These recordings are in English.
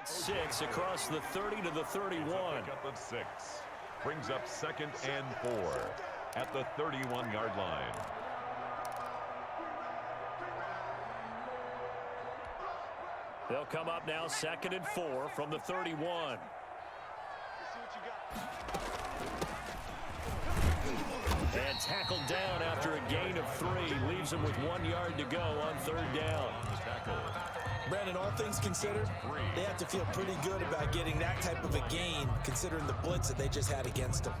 at 6 across the 30 to the 31. Pickup of 6. Brings up 2nd and 4 at the 31-yard line. They'll come up now 2nd and 4 from the 31. And tackled down after a gain of 3. Leaves him with 1 yard to go on 3rd down. Brandon, all things considered, they have to feel pretty good about getting that type of a gain, considering the blitz that they just had against them.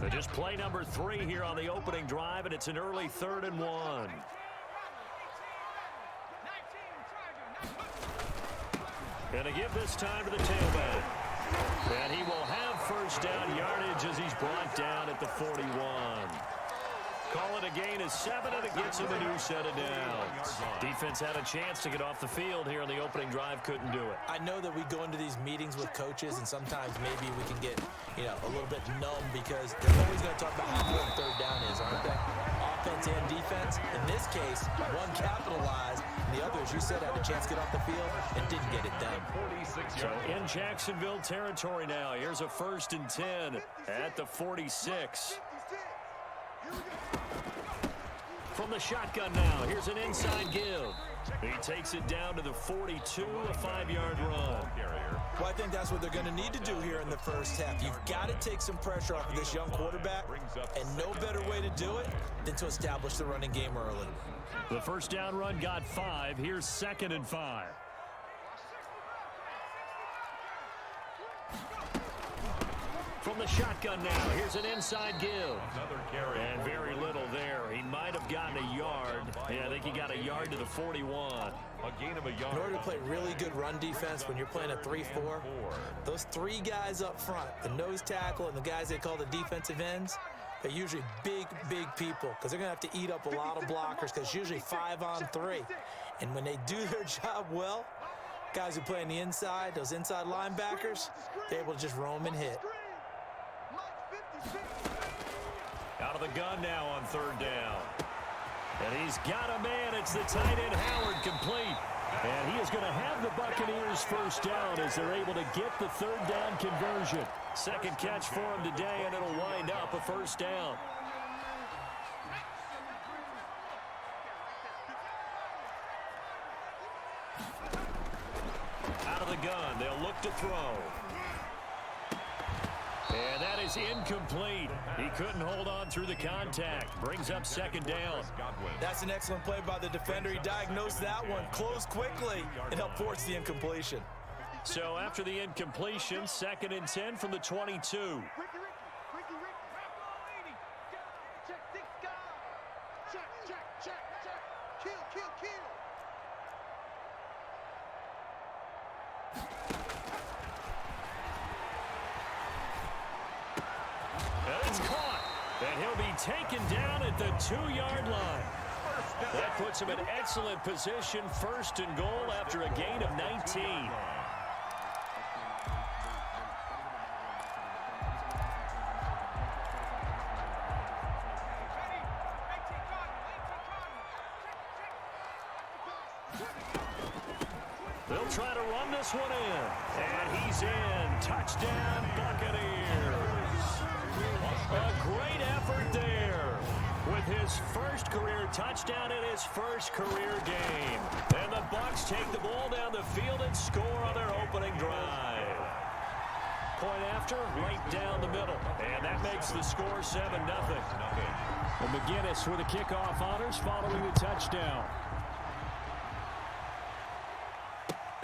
So just play number 3 here on the opening drive, and it's an early 3rd and 1. And to give this time to the tailback. And he will have first down yardage as he's brought down at the 41. Call it a gain of 7, and it gets him a new set of downs. Defense had a chance to get off the field here in the opening drive, couldn't do it. I know that we go into these meetings with coaches, and sometimes maybe we can get, a little bit numb because they're always going to talk about how important 3rd down is, aren't they? Offense and defense. In this case, one capitalized, and the other, as you said, had a chance to get off the field and didn't get it done. So in Jacksonville territory now, here's a 1st and 10 at the 46. From the shotgun now, here's an inside give. He takes it down to the 42, a 5-yard run. Well, I think that's what they're going to need to do here in the first half. You've got to take some pressure off of this young quarterback, and no better way to do it than to establish the running game early. The first down run got 5. Here's 2nd and 5. From the shotgun now, here's an inside give. And very little there. He might have gotten a yard. Yeah, I think he got a yard to the 41. A gain of a yard. In order to play really good run defense when you're playing a 3-4, those 3 guys up front, the nose tackle and the guys they call the defensive ends, they're usually big, big people because they're going to have to eat up a lot of blockers because it's usually 5 on 3. And when they do their job well, guys who play on the inside, those inside linebackers, they're able to just roam and hit. Out of the gun now on 3rd down. And he's got a man. It's the tight end Howard complete. And he is going to have the Buccaneers first down as they're able to get the 3rd down conversion. 2nd catch for him today, and it'll wind up a first down. Out of the gun, they'll look to throw. And that is incomplete. He couldn't hold on through the contact. Brings up 2nd down. That's an excellent play by the defender. He diagnosed that one, closed quickly, and helped force the incompletion. So after the incompletion, 2nd and 10 from the 22. And he'll be taken down at the 2-yard line. That puts him in excellent position, 1st and goal after a gain of 19. They'll try to run this one in. And he's in. Touchdown, Buccaneers. A great effort there with his first career touchdown in his first career game. And the Bucs take the ball down the field and score on their opening drive. Point after, right down the middle. And that makes the score 7-0. And McGinnis with the kickoff honors following the touchdown.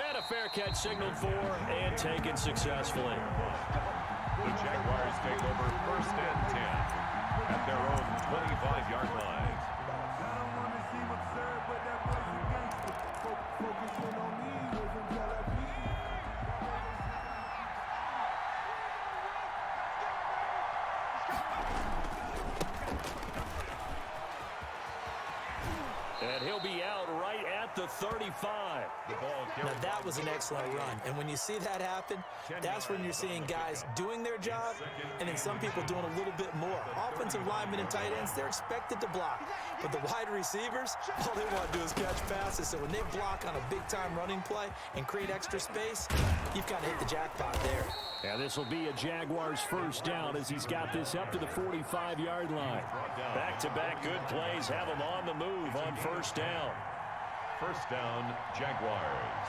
And a fair catch signaled for and taken successfully. The Jaguars take over 1st and 10 at their own 25-yard line. And he'll be out right at the 35. Now, that was an excellent run. And when you see that happen, that's when you're seeing guys doing their job and then some people doing a little bit more. Offensive linemen and tight ends, they're expected to block. But the wide receivers, all they want to do is catch passes. So when they block on a big-time running play and create extra space, you've kind of hit the jackpot there. And this will be a Jaguars first down as he's got this up to the 45-yard line. Back-to-back good plays have him on the move on first down. First down, Jaguars.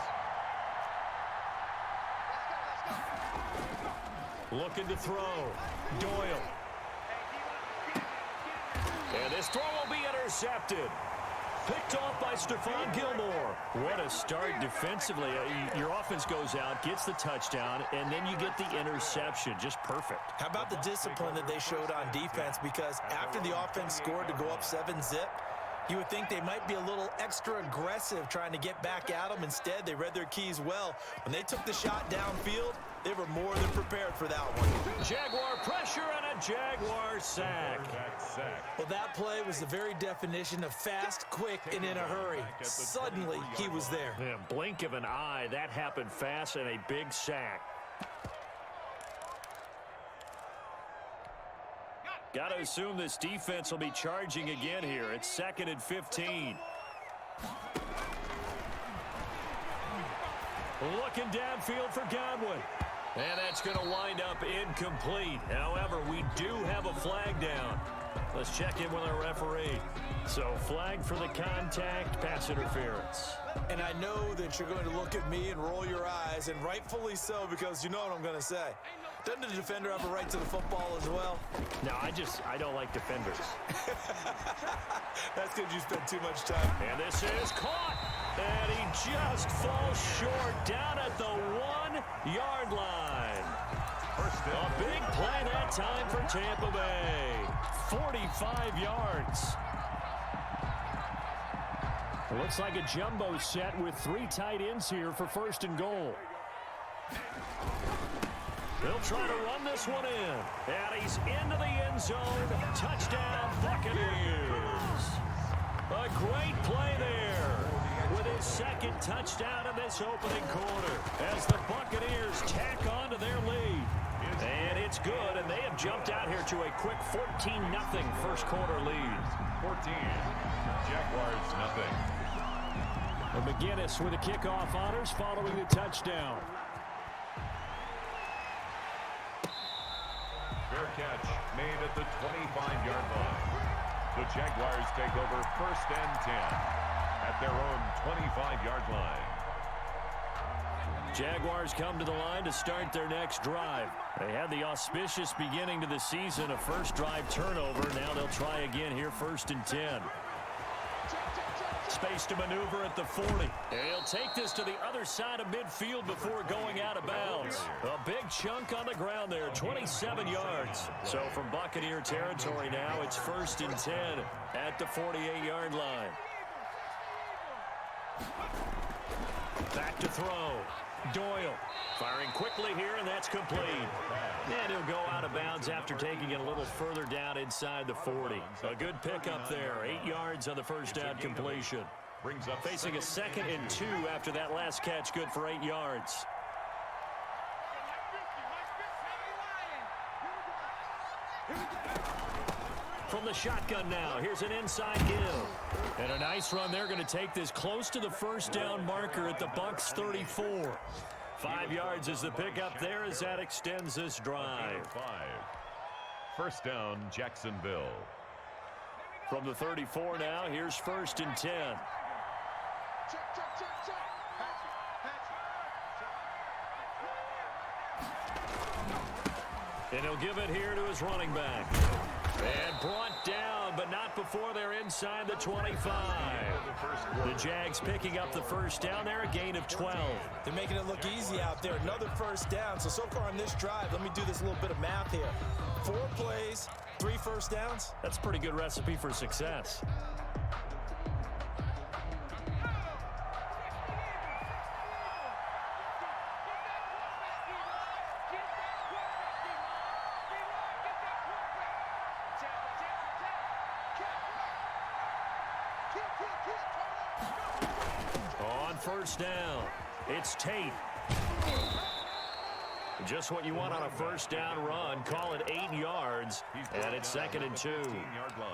Looking to throw. Doyle. And this throw will be intercepted. Picked off by Stephon Gilmore. What a start defensively. Your offense goes out, gets the touchdown, and then you get the interception. Just perfect. How about the discipline that they showed on defense? Because after the offense scored to go up 7-zip, you would think they might be a little extra aggressive trying to get back at them. Instead, they read their keys well. When they took the shot downfield, they were more than prepared for that one. Jaguar pressure and a Jaguar sack. Well, that play was the very definition of fast, quick, and in a hurry. Suddenly, he was there. Yeah, blink of an eye, that happened fast and a big sack. Got to assume this defense will be charging again here. It's 2nd and 15. Looking downfield for Godwin. And that's going to wind up incomplete. However, we do have a flag down. Let's check in with our referee. So, flag for the contact, pass interference. And I know that you're going to look at me and roll your eyes, and rightfully so, because you know what I'm going to say. Doesn't the defender have a right to the football as well? No, I don't like defenders. That's because you spent too much time. And this is caught. And he just falls short down at the 1-yard line. A big play that time for Tampa Bay. 45 yards. It looks like a jumbo set with 3 tight ends here for 1st and goal. They'll try to run this one in. And he's into the end zone. Touchdown, Buccaneers. A great play there with his 2nd touchdown in this opening quarter as the Buccaneers tack on to their lead. And it's good, and they have jumped out here to a quick 14-0 first quarter lead. 14. Jaguars nothing. And McGinnis with the kickoff honors following the touchdown. Fair catch made at the 25-yard line. The Jaguars take over 1st and 10 at their own 25-yard line. Jaguars come to the line to start their next drive. They had the auspicious beginning to the season, a first drive turnover. Now they'll try again here 1st and 10. Space to maneuver at the 40. And he'll take this to the other side of midfield before going out of bounds. A big chunk on the ground there, 27 yards. So from Buccaneer territory now, it's 1st and 10 at the 48-yard line. Back to throw. Doyle firing quickly here, and that's complete. And he'll go out of bounds after taking it a little further down inside the 40. A good pickup there, 8 yards on the first down completion. Facing a 2nd and 2 after that last catch, good for 8 yards. From the shotgun now, here's an inside give. And a nice run. They're going to take this close to the first down marker at the Bucs 34. 5 yards is the pickup there as that extends this drive. 5. First down, Jacksonville. From the 34 now, here's 1st and 10. And he'll give it here to his running back. And brought down, but not before they're inside the 25. The Jags picking up the first down there, a gain of 12. They're making it look easy out there. Another first down. So far on this drive, let me do this little bit of math here. 4 plays, 3 first downs. That's a pretty good recipe for success. On first down, it's Tate. Just what you want on a first down run. Call it 8 yards, and it's 2nd and 2.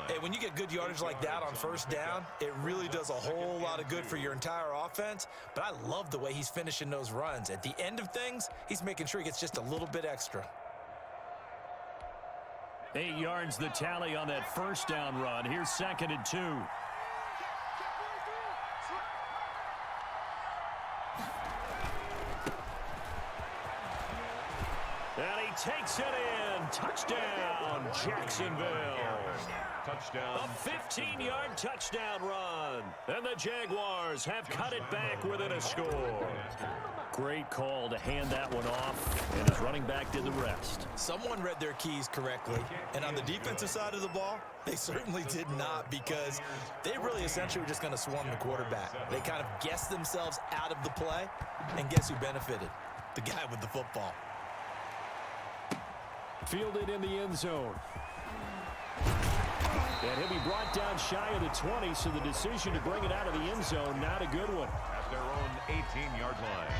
Hey, when you get good yardage like that on first down, it really does a whole lot of good for your entire offense. But I love the way he's finishing those runs. At the end of things, he's making sure he gets just a little bit extra. 8 yards the tally on that first down run. Here's 2nd and 2. And he takes it in. Touchdown, Jacksonville. Touchdown. A 15-yard touchdown run. And the Jaguars have cut it back within a score. Great call to hand that one off, and his running back did the rest. Someone read their keys correctly, and on the defensive side of the ball, they certainly did not, because they really essentially were just going to swarm the quarterback. They kind of guessed themselves out of the play, and guess who benefited? The guy with the football. Fielded in the end zone. And he'll be brought down shy of the 20, so the decision to bring it out of the end zone, not a good one. At their own 18-yard line.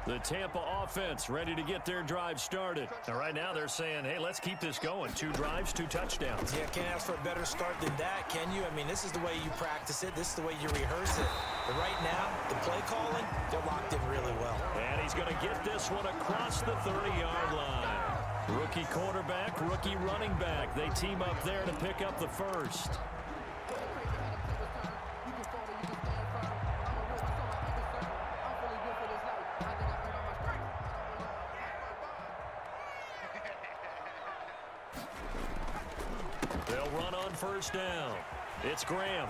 The Tampa offense ready to get their drive started. And right now they're saying, hey, let's keep this going. 2 drives, 2 touchdowns. Yeah, can't ask for a better start than that, can you? I mean, this is the way you practice it. This is the way you rehearse it. But right now, the play calling, they're locked in really well. And he's going to get this one across the 30-yard line. Rookie quarterback, rookie running back. They team up there to pick up the first. They'll run on first down. It's Graham.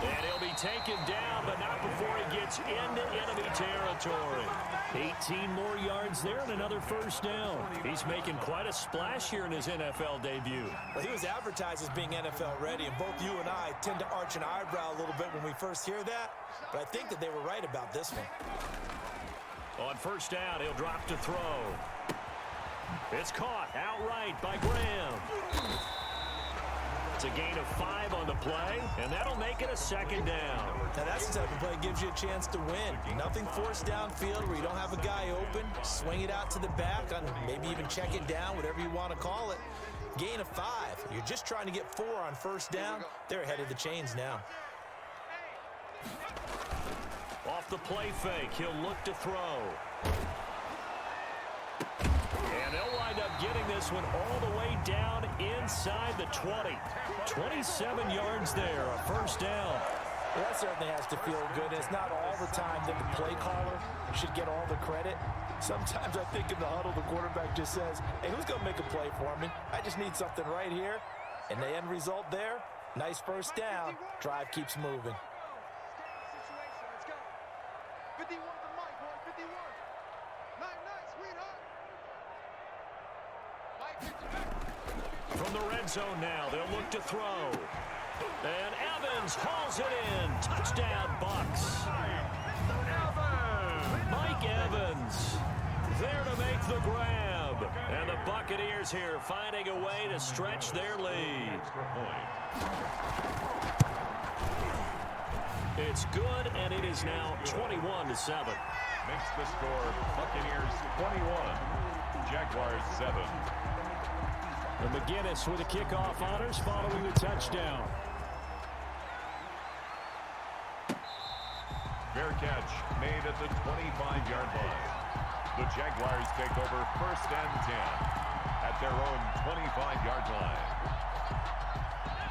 And he'll be taken down, but not before he gets into enemy territory. 18 more yards there and another first down. He's making quite a splash here in his NFL debut. Well, he was advertised as being NFL ready, and both you and I tend to arch an eyebrow a little bit when we first hear that. But I think that they were right about this one. On first down, he'll drop to throw. It's caught outright by Graham. It's a gain of 5 on the play, and that'll make it a second down. Now that's the type of play that gives you a chance to win. Nothing forced downfield where you don't have a guy open. Swing it out to the back, and maybe even check it down, whatever you want to call it. Gain of 5. You're just trying to get 4 on first down. They're ahead of the chains now. Off the play fake, he'll look to throw. And they'll wind up getting this one all the way down inside the 20. 27 yards there, a first down. Well, that certainly has to feel good. It's not all the time that the play caller should get all the credit. Sometimes I think in the huddle, the quarterback just says, hey, who's going to make a play for me? I just need something right here. And the end result there, nice first down. Drive keeps moving. From the red zone now, they'll look to throw. And Evans hauls it in. Touchdown, Bucks. Mike Evans there to make the grab. And the Buccaneers here finding a way to stretch their lead. It's good, and it is now 21-7. Makes the score Buccaneers 21, Jaguars 7. And McGinnis with the kickoff honors following the touchdown. Fair catch made at the 25-yard line. The Jaguars take over first and 10 at their own 25-yard line.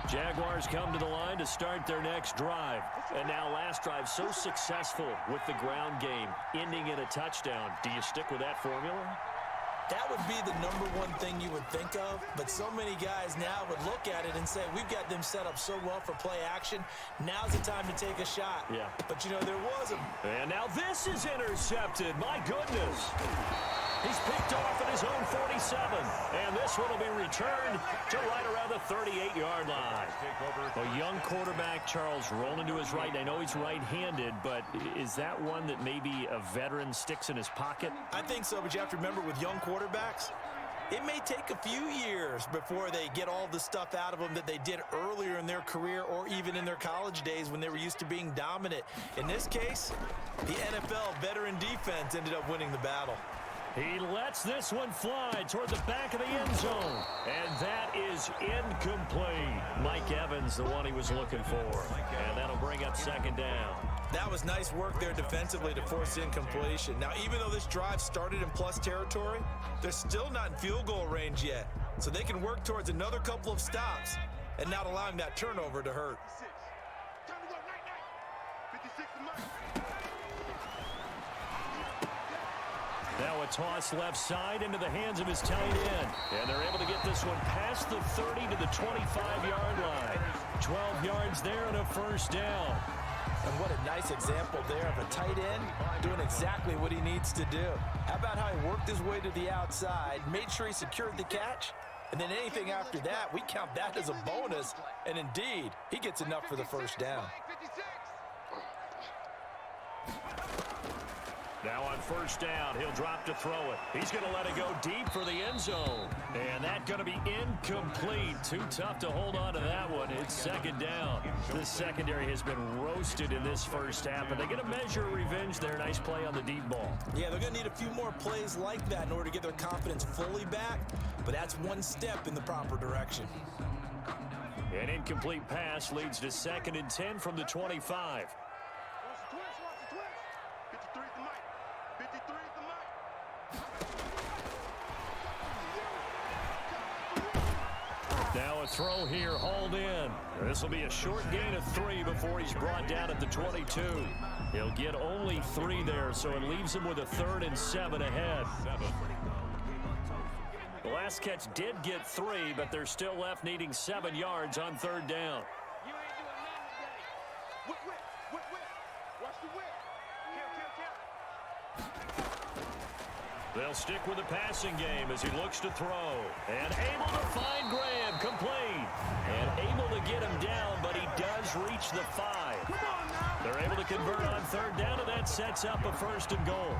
Jaguars come to the line to start their next drive. And now last drive so successful with the ground game, ending in a touchdown. Do you stick with that formula? That would be the number one thing you would think of, but so many guys now would look at it and say, we've got them set up so well for play action. Now's the time to take a shot. Yeah. But, you know, there was a... And now this is intercepted. My goodness. He's picked off at his own 47. And this one will be returned to right around the 38-yard line. A young quarterback, Charles, rolling to his right. I know he's right-handed, but is that one that maybe a veteran sticks in his pocket? I think so, but you have to remember with young quarterbacks, it may take a few years before they get all the stuff out of them that they did earlier in their career or even in their college days when they were used to being dominant. In this case, the NFL veteran defense ended up winning the battle. He lets this one fly toward the back of the end zone. And that is incomplete. Mike Evans, the one he was looking for. And that'll bring up second down. That was nice work there defensively to force incompletion. Now, even though this drive started in plus territory, they're still not in field goal range yet. So they can work towards another couple of stops and not allowing that turnover to hurt. Now a toss left side into the hands of his tight end. And they're able to get this one past the 30 to the 25-yard line. 12 yards there and a first down. And what a nice example there of a tight end doing exactly what he needs to do. How about how he worked his way to the outside, made sure he secured the catch, and then anything after that, we count that as a bonus. And indeed, he gets enough for the first down. Now on first down, he'll drop to throw it. He's going to let it go deep for the end zone. And that's going to be incomplete. Too tough to hold on to that one. It's second down. This secondary has been roasted in this first half, and they're going to measure revenge there. Nice play on the deep ball. Yeah, they're going to need a few more plays like that in order to get their confidence fully back, but that's one step in the proper direction. An incomplete pass leads to 2nd and 10 from the 25. Now a throw here, hauled in. This will be a short gain of 3 before he's brought down at the 22. He'll get only 3 there, so it leaves him with a 3rd and 7 ahead. The last catch did get 3, but they're still left needing 7 yards on 3rd down. They'll stick with the passing game as he looks to throw. And able to find Graham, complete. And able to get him down, but he does reach the 5. They're able to convert on 3rd down, and that sets up a 1st and goal.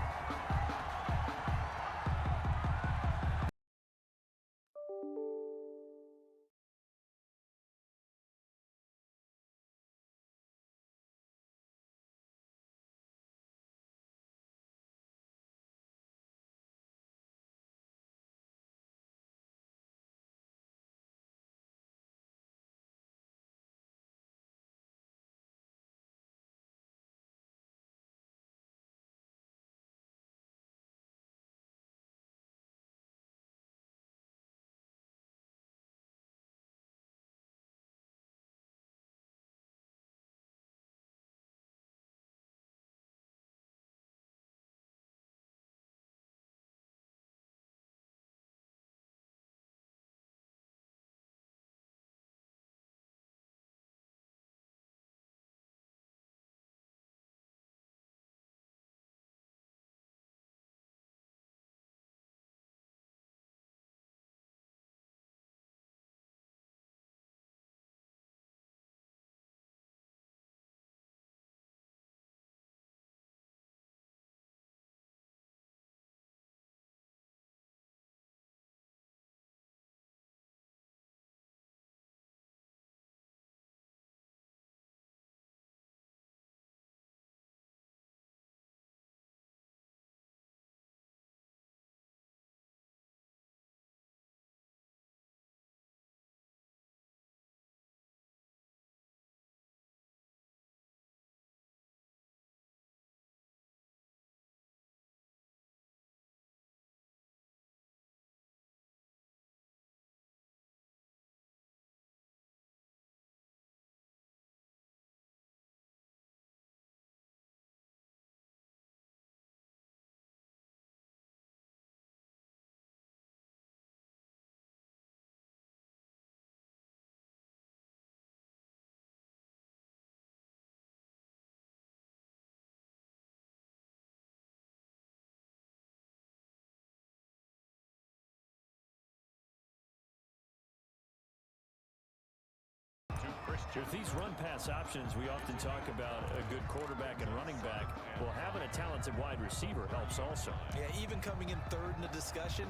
With these run-pass options, we often talk about a good quarterback and running back. Well, having a talented wide receiver helps also. Yeah, even coming in third in the discussion,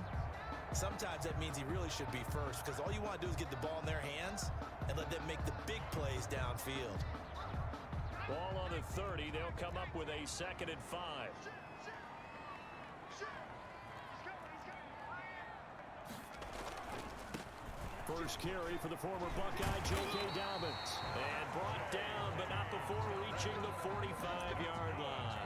sometimes that means he really should be first, because all you want to do is get the ball in their hands and let them make the big plays downfield. Ball on the 30. They'll come up with a 2nd and 5. First carry for the former Buckeye, J.K. Dobbins. And brought down, but not before reaching the 45-yard line.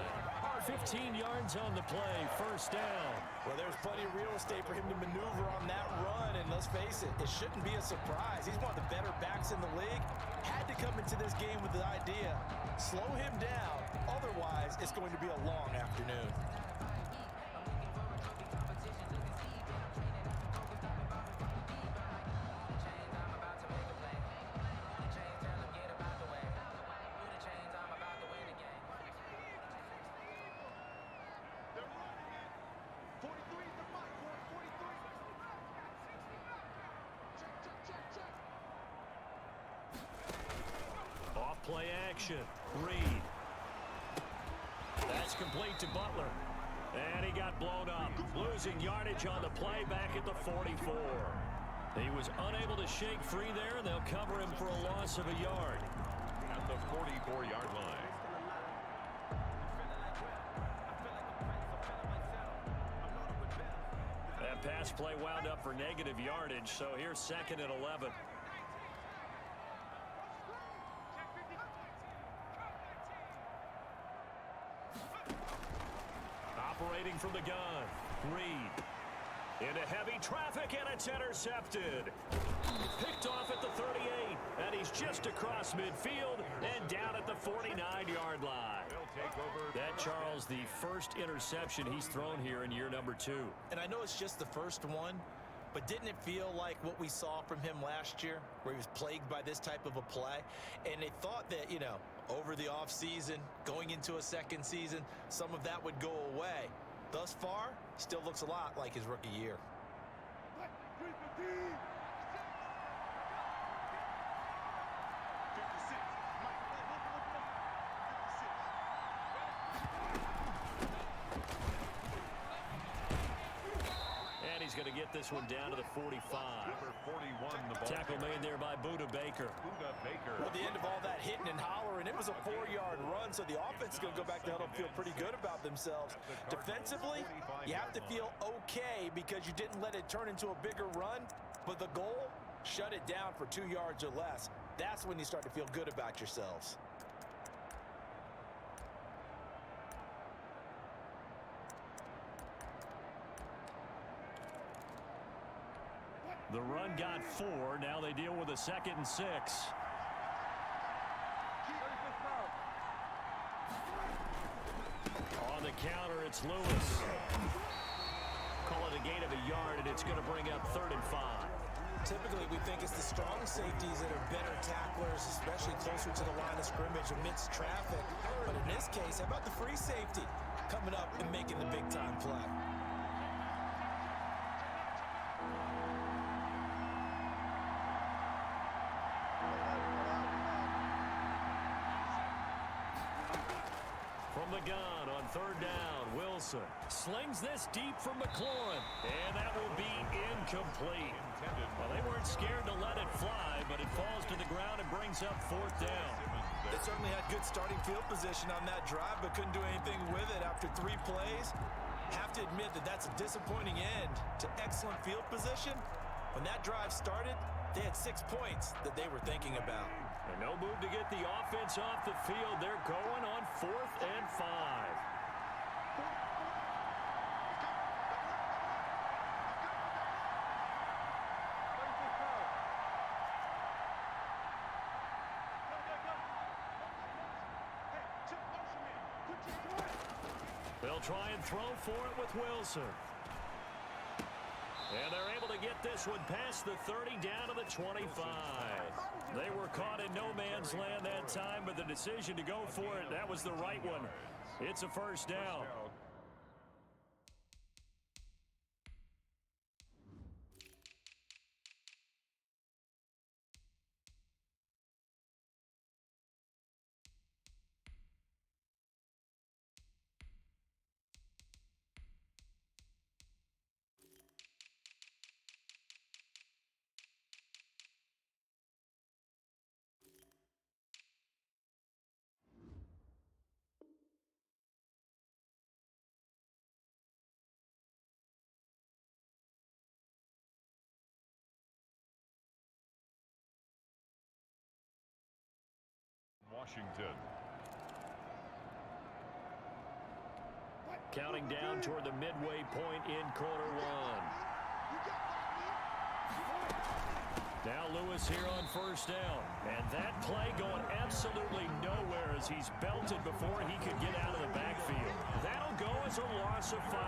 15 yards on the play, first down. Well, there's plenty of real estate for him to maneuver on that run, and let's face it, it shouldn't be a surprise. He's one of the better backs in the league. Had to come into this game with the idea, slow him down, otherwise it's going to be a long afternoon. Play action. Reed. That's complete to Butler. And he got blown up. Losing yardage on the play back at the 44. He was unable to shake free there, and they'll cover him for a loss of a yard. At the 44-yard line. That pass play wound up for negative yardage, so here's 2nd and 11. Operating from the gun, Reed. Into heavy traffic, and it's intercepted. Picked off at the 38, and he's just across midfield and down at the 49-yard line. That, Charles, the first interception he's thrown here in year number 2. And I know it's just the first one, but didn't it feel like what we saw from him last year, where he was plagued by this type of a play? And they thought that, you know, over the offseason, going into a second season, some of that would go away. Thus far, still looks a lot like his rookie year. And he's going to get this one down to the 45. Number 41, the ball. Tackle made there by Buda Baker. Well, at the end of all that hitting and hollering, it was a 4-yard run, so the offense is going to go back to huddle and feel pretty good about themselves. Defensively, you have to feel okay because you didn't let it turn into a bigger run, but the goal, shut it down for 2 yards or less. That's when you start to feel good about yourselves. The run got 4. Now they deal with a 2nd and 6. On the counter, it's Lewis. Call it a gain of a yard, and it's going to bring up 3rd and 5. Typically, we think it's the strong safeties that are better tacklers, especially closer to the line of scrimmage amidst traffic. But in this case, how about the free safety coming up and making the big-time play? From the gun on 3rd down, Wilson slings this deep from McLaurin, and that will be incomplete. Well, they weren't scared to let it fly, but it falls to the ground and brings up 4th down. They certainly had good starting field position on that drive, but couldn't do anything with it after 3 plays. Have to admit that that's a disappointing end to excellent field position. When that drive started, they had 6 points that they were thinking about. And no move to get the offense off the field. They're going on 4th and 5. They'll try and throw for it with Wilson. And they're able to get this one past the 30 down to the 25. They were caught in no man's land that time, but the decision to go for it, that was the right one. It's a 1st down. Washington. Counting down toward the midway point in quarter one. Now Lewis here on first down. And that play going absolutely nowhere as he's belted before he could get out of the backfield. That'll go as a loss of 5.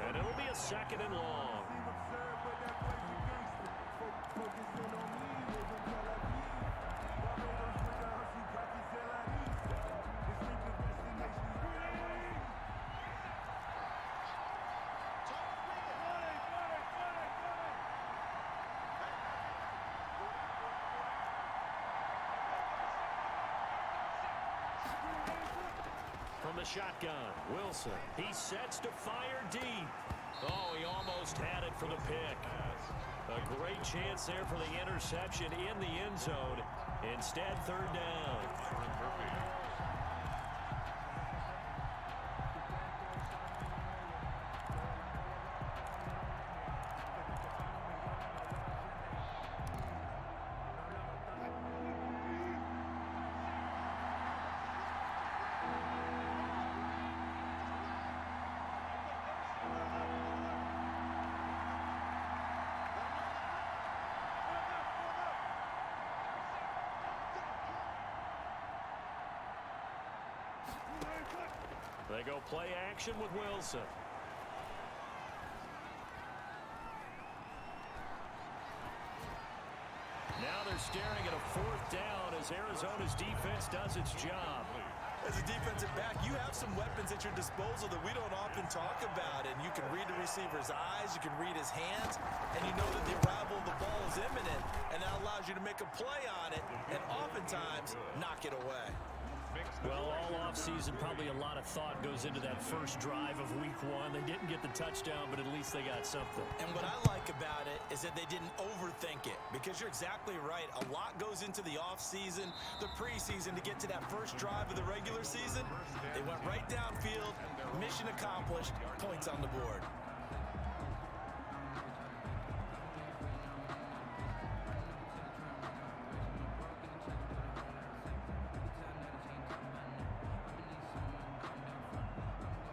And it'll be a 2nd and long. From the shotgun, Wilson. He sets to fire deep. Oh, he almost had it for the pick. A great chance there for the interception in the end zone. Instead, 3rd down. They go play action with Wilson. Now they're staring at a 4th down as Arizona's defense does its job. As a defensive back, you have some weapons at your disposal that we don't often talk about. And you can read the receiver's eyes, you can read his hands, and you know that the arrival of the ball is imminent. And that allows you to make a play on it and oftentimes knock it away. Well, all offseason, probably a lot of thought goes into that first drive of week 1. They didn't get the touchdown, but at least they got something. And what I like about it is that they didn't overthink it, because you're exactly right. A lot goes into the offseason, the preseason to get to that first drive of the regular season. They went right downfield, mission accomplished, points on the board.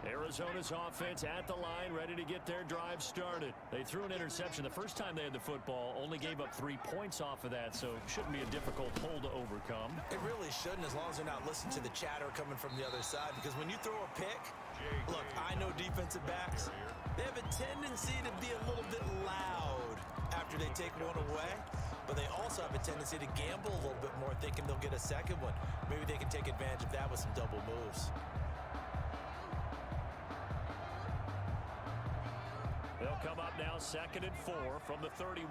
Arizona's offense at the line, ready to get their drive started. They threw an interception the first time they had the football, only gave up 3 points off of that, so shouldn't be a difficult hole to overcome. It really shouldn't, as long as they're not listening to the chatter coming from the other side, because when you throw a pick, look, I know defensive backs, they have a tendency to be a little bit loud after they take one away, but they also have a tendency to gamble a little bit more, thinking they'll get a second one. Maybe they can take advantage of that with some double moves. They'll come up now 2nd and 4 from the 31.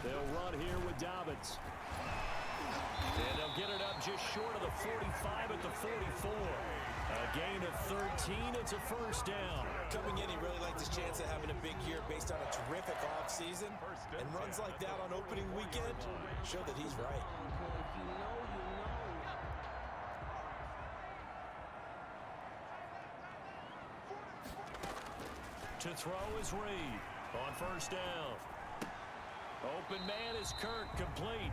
They'll run here with Dobbins. And they'll get it up just short of the 45 at the 44. A gain of 13. It's a first down. Coming in, he really liked his chance of having a big year based on a terrific offseason. And runs like that on opening weekend show that he's right. To throw is Reed on first down. Open man is Kirk, complete.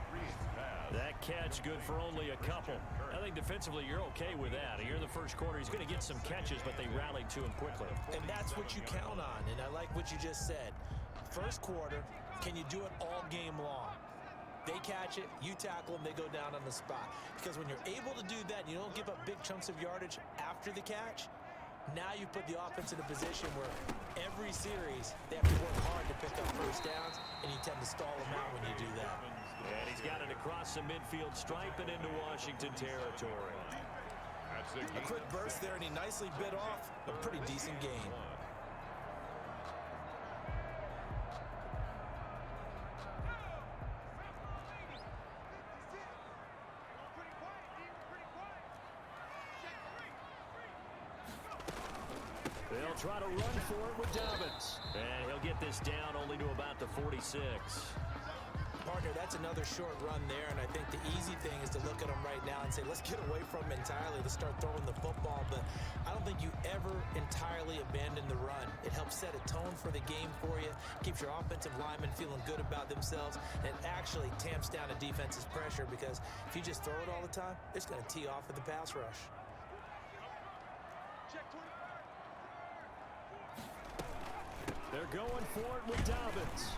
That catch good for only a couple. I think defensively you're okay with that. Here in the first quarter, he's going to get some catches, but they rallied to him quickly. And that's what you count on, and I like what you just said. First quarter, can you do it all game long? They catch it, you tackle them, they go down on the spot. Because when you're able to do that, you don't give up big chunks of yardage after the catch. Now you put the offense in a position where every series they have to work hard to pick up first downs, and you tend to stall them out when you do that. And he's got it across the midfield stripe and into Washington territory. A quick burst there, and he nicely bit off a pretty decent gain. They'll try to run for it with Dobbins. And he'll get this down only to about the 46. Part partner, that's another short run there, and I think the easy thing is to look at them right now and say, let's get away from them entirely. Let's start throwing the football, but I don't think you ever entirely abandon the run. It helps set a tone for the game for you, keeps your offensive linemen feeling good about themselves, and it actually tamps down a defense's pressure because if you just throw it all the time, it's going to tee off with the pass rush. They're going for it with Dobbins.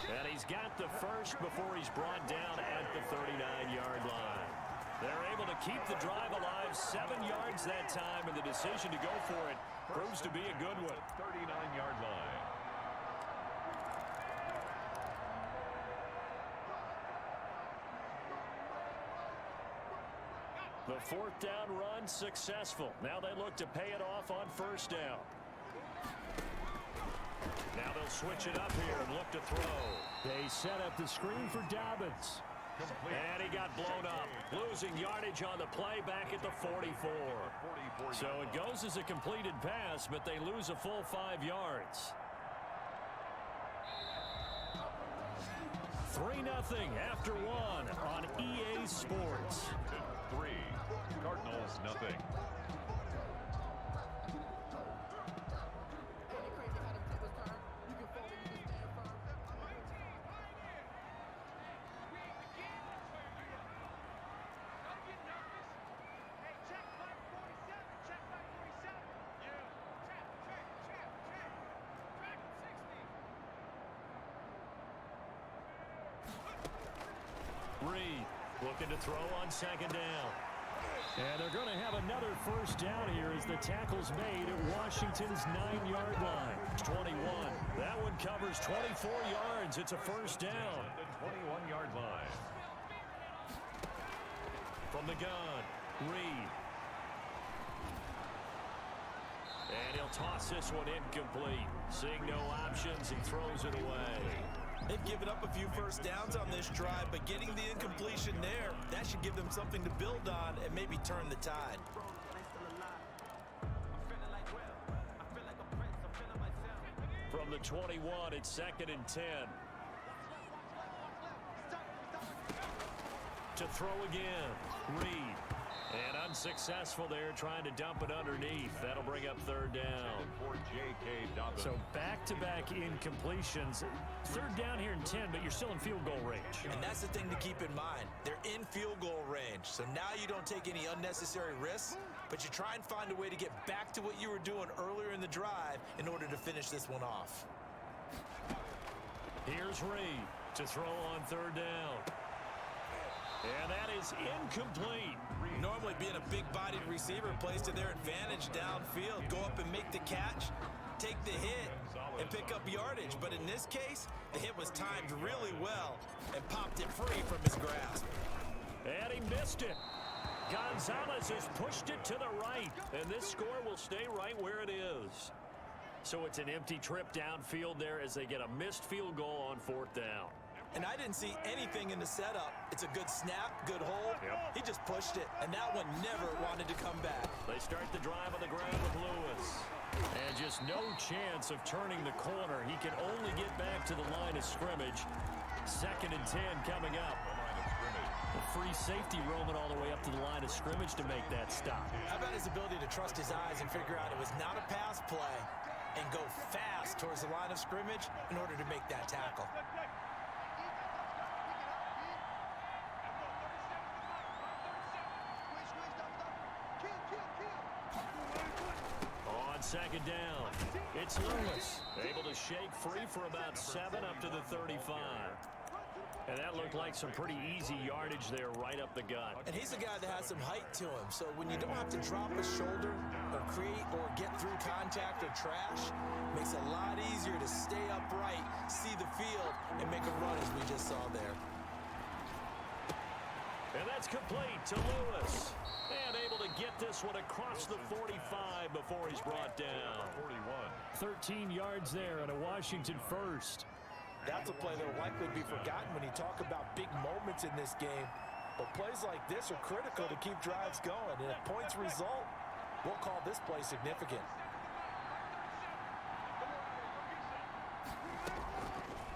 And he's got the first before he's brought down at the 39-yard line. They're able to keep the drive alive, 7 yards that time, and the decision to go for it proves to be a good one. 39-yard line. The fourth down run successful. Now they look to pay it off on first down. Now they'll switch it up here and look to throw. They set up the screen for Dobbins. And he got blown up. Losing yardage on the play back at the 44. So it goes as a completed pass, but they lose a full 5 yards. 3-0 after one on EA Sports. 3, Cardinals nothing. Reed looking to throw on second down. And they're going to have another first down here as the tackle's made at Washington's 9-yard line. 21. That one covers 24 yards. It's a first down. The 21-yard line. From the gun, Reed. And he'll toss this one incomplete. Seeing no options, he throws it away. They've given up a few first downs on this drive, but getting the incompletion there, that should give them something to build on and maybe turn the tide. From the 21, it's 2nd and 10. To throw again, Reed. And unsuccessful there, trying to dump it underneath. That'll bring up third down. For J.K. Dobbins. So back-to-back incompletions. Third down here in 10, but you're still in field goal range. And that's the thing to keep in mind. They're in field goal range. So now you don't take any unnecessary risks, but you try and find a way to get back to what you were doing earlier in the drive in order to finish this one off. Here's Reed to throw on third down. And that is incomplete. Normally being a big-bodied receiver plays to their advantage downfield. Go up and make the catch, take the hit, and pick up yardage. But in this case, the hit was timed really well and popped it free from his grasp. And he missed it. Gonzalez has pushed it to the right, and this score will stay right where it is. So it's an empty trip downfield there as they get a missed field goal on fourth down. And I didn't see anything in the setup. It's a good snap, good hold. Yep. He just pushed it, and that one never wanted to come back. They start the drive on the ground with Lewis. And just no chance of turning the corner. He can only get back to the line of scrimmage. 2nd and 10 coming up. The free safety roaming all the way up to the line of scrimmage to make that stop. How about his ability to trust his eyes and figure out it was not a pass play and go fast towards the line of scrimmage in order to make that tackle. On second down, it's Lewis, able to shake free for about 7 up to the 35. And that looked like some pretty easy yardage there right up the gut. And he's a guy that has some height to him, so when you don't have to drop a shoulder or create or get through contact or trash, it makes it a lot easier to stay upright, see the field, and make a run as we just saw there. And that's complete to Lewis. And able to get this one across the 45 before he's brought down. 13 yards there and a Washington first. That's a play that will likely be forgotten when you talk about big moments in this game. But plays like this are critical to keep drives going. And if points result, we'll call this play significant.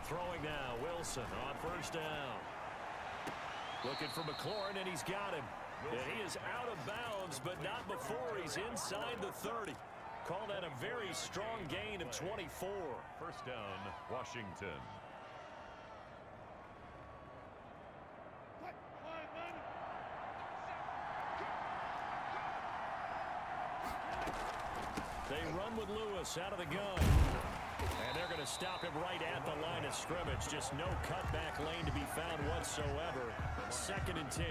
Throwing now, Will Wilson on first down. Looking for McLaurin, and he's got him. And he is out of bounds, but not before he's inside the 30. Call that a very strong gain of 24. First down, Washington. They run with Lewis out of the gun. And they're going to stop him right at the line of scrimmage. Just no cutback lane to be found whatsoever. 2nd and 10.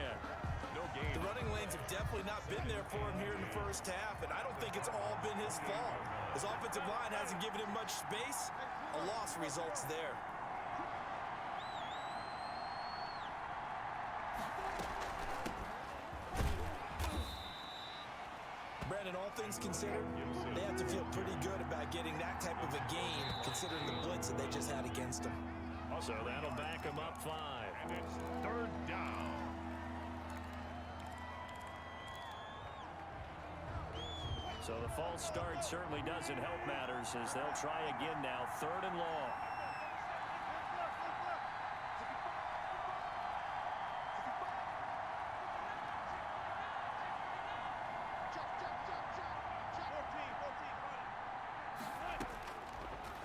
No gain. The running lanes have definitely not been there for him here in the first half, and I don't think it's all been his fault. His offensive line hasn't given him much space. A loss results there. Brandon, all things considered, they have to feel pretty good about getting that type of a gain, considering the blitz that they just had against them. So that'll back him up 5. And it's 3rd down. So the false start certainly doesn't help matters as they'll try again now. 3rd and long.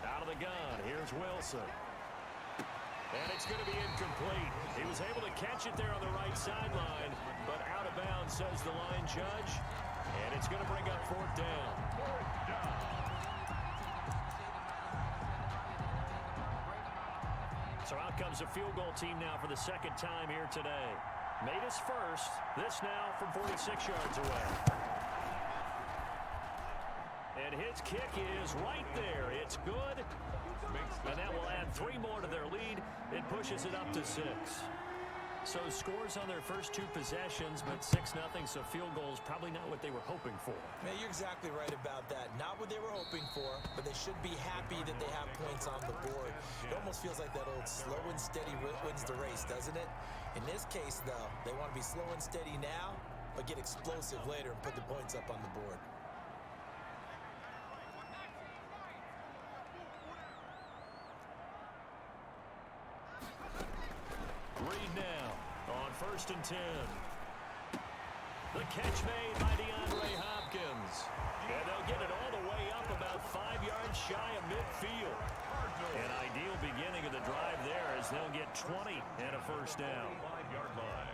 Out of the gun, here's Wilson. And it's going to be incomplete. He was able to catch it there on the right sideline, but out of bounds, says the line judge. And it's going to bring up 4th down. So out comes a field goal team now for the 2nd time here today. Made his first. This now from 46 yards away. And his kick is right there. It's good. And that will add 3 more to their lead. It pushes it up to 6. So scores on their first 2 possessions, but 6-0, so field goals probably not what they were hoping for. Man, you're exactly right about that. Not what they were hoping for, but they should be happy that they have points on the board. It almost feels like that old slow and steady wins the race, doesn't it? In this case, though, they want to be slow and steady now, but get explosive later and put the points up on the board. Reed now on 1st and 10. The catch made by DeAndre Hopkins. And they'll get it all the way up about 5 yards shy of midfield. An ideal beginning of the drive there as they'll get 20 and a first down. 5-yard line.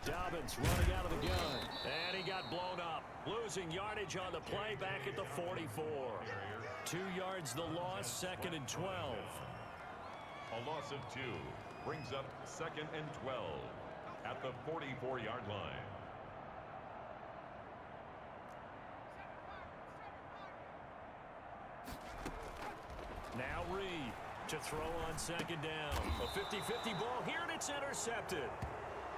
Dobbins running out of the gun. And he got blown up. Losing yardage on the play back at the 44. 2 yards the loss, 2nd and 12. A loss of 2 brings up 2nd and 12 at the 44-yard line. Now Reed to throw on 2nd down. A 50-50 ball here, and it's intercepted.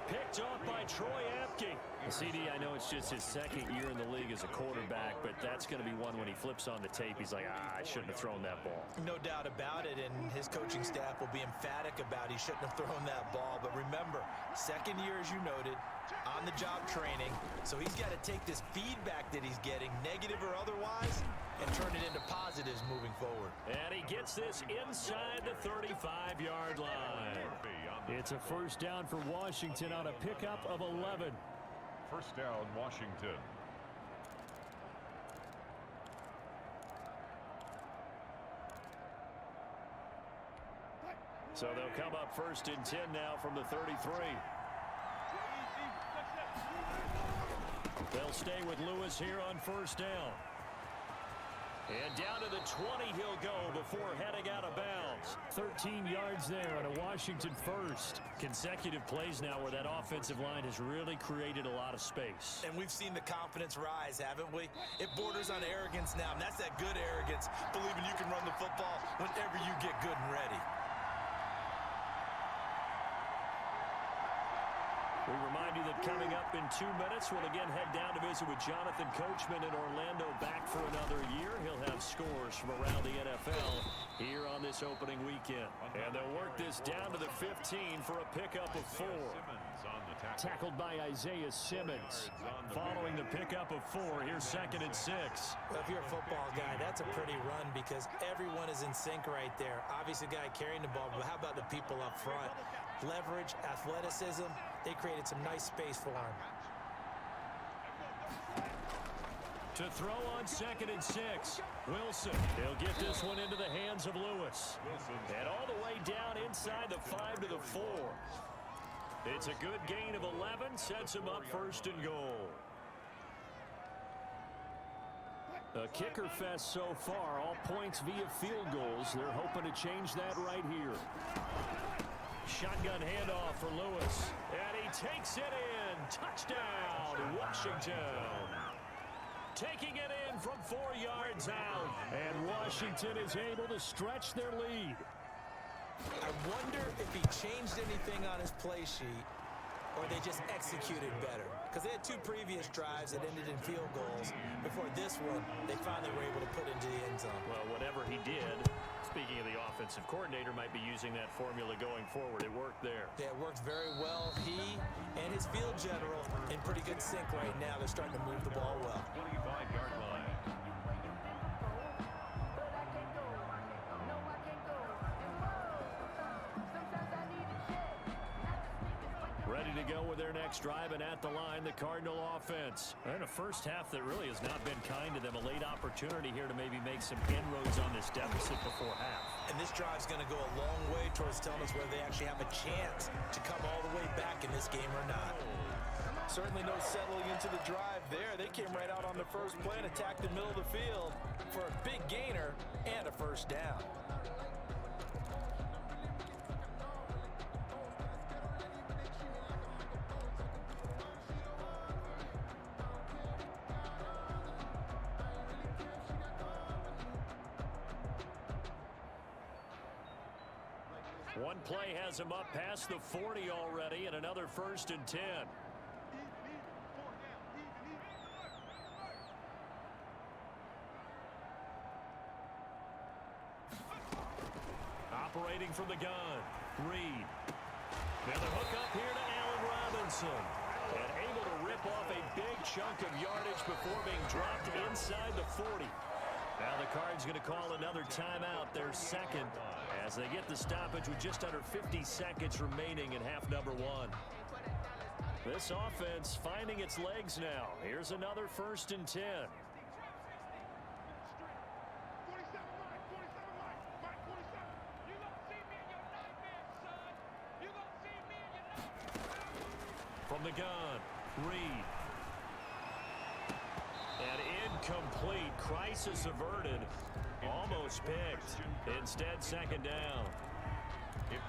Picked off by Troy Apke. CD, I know it's just his 2nd year in the league as a quarterback, but that's going to be one when he flips on the tape, he's like, I shouldn't have thrown that ball. No doubt about it, and his coaching staff will be emphatic about he shouldn't have thrown that ball. But remember, 2nd year, as you noted, on-the-job training, so he's got to take this feedback that he's getting, negative or otherwise, and turn it into positives moving forward. And he gets this inside the 35-yard line. It's a first down for Washington on a pickup of 11. First down, Washington. So they'll come up 1st and 10 now from the 33. They'll stay with Lewis here on 1st down. And down to the 20 he'll go before heading out of bounds. 13 yards there on a Washington first. Consecutive plays now where that offensive line has really created a lot of space. And we've seen the confidence rise, haven't we? It borders on arrogance now, and that's that good arrogance, believing you can run the football whenever you get good and ready. We remind you that coming up in 2 minutes. We'll again head down to visit with Jonathan Coachman in Orlando, back for another year. He'll have scores from around the NFL here on this opening weekend. And they'll work this down to the 15 for a pickup of 4. Tackled by Isaiah Simmons. Following the pickup of 4, here's 2nd and 6. Well, if you're a football guy, that's a pretty run because everyone is in sync right there. Obviously, the guy carrying the ball, but how about the people up front? Leverage, athleticism, they created some nice space for him. To throw on 2nd and 6, Wilson. He'll get this one into the hands of Lewis. And all the way down inside the 5 to the 4. It's a good gain of 11, sets him up 1st and goal. A kicker fest so far, all points via field goals. They're hoping to change that right here. Shotgun handoff for Lewis. And he takes it in. Touchdown, Washington. Taking it in from 4 yards out. And Washington is able to stretch their lead. I wonder if he changed anything on his play sheet or they just executed better. Because they had 2 previous drives that ended in field goals. Before this one, they finally were able to put into the end zone. Well, whatever he did, speaking of the offensive coordinator, might be using that formula going forward. It worked there. Yeah, it worked very well. He and his field general in pretty good sync right now. They're starting to move the ball well. 25-yard line. Ready to go with their next drive, and at the line, the Cardinal offense. And a first half that really has not been kind to them. A late opportunity here to maybe make some inroads on this deficit before half. And this drive's going to go a long way towards telling us whether they actually have a chance to come all the way back in this game or not. Certainly no settling into the drive there. They came right out on the first play and attacked the middle of the field for a big gainer and a first down. One play has him up past the 40 already, and another 1st and 10. Operating from the gun, Reed. Now the hook up here to Allen Robinson. And able to rip off a big chunk of yardage before being dropped inside the 40. Now the Cards going to call another timeout, their 2nd, as they get the stoppage with just under 50 seconds remaining in half number 1. This offense finding its legs now. Here's another 1st and 10. From the gun, Reed. And incomplete. Crisis averted. Almost picked. Instead, 2nd down.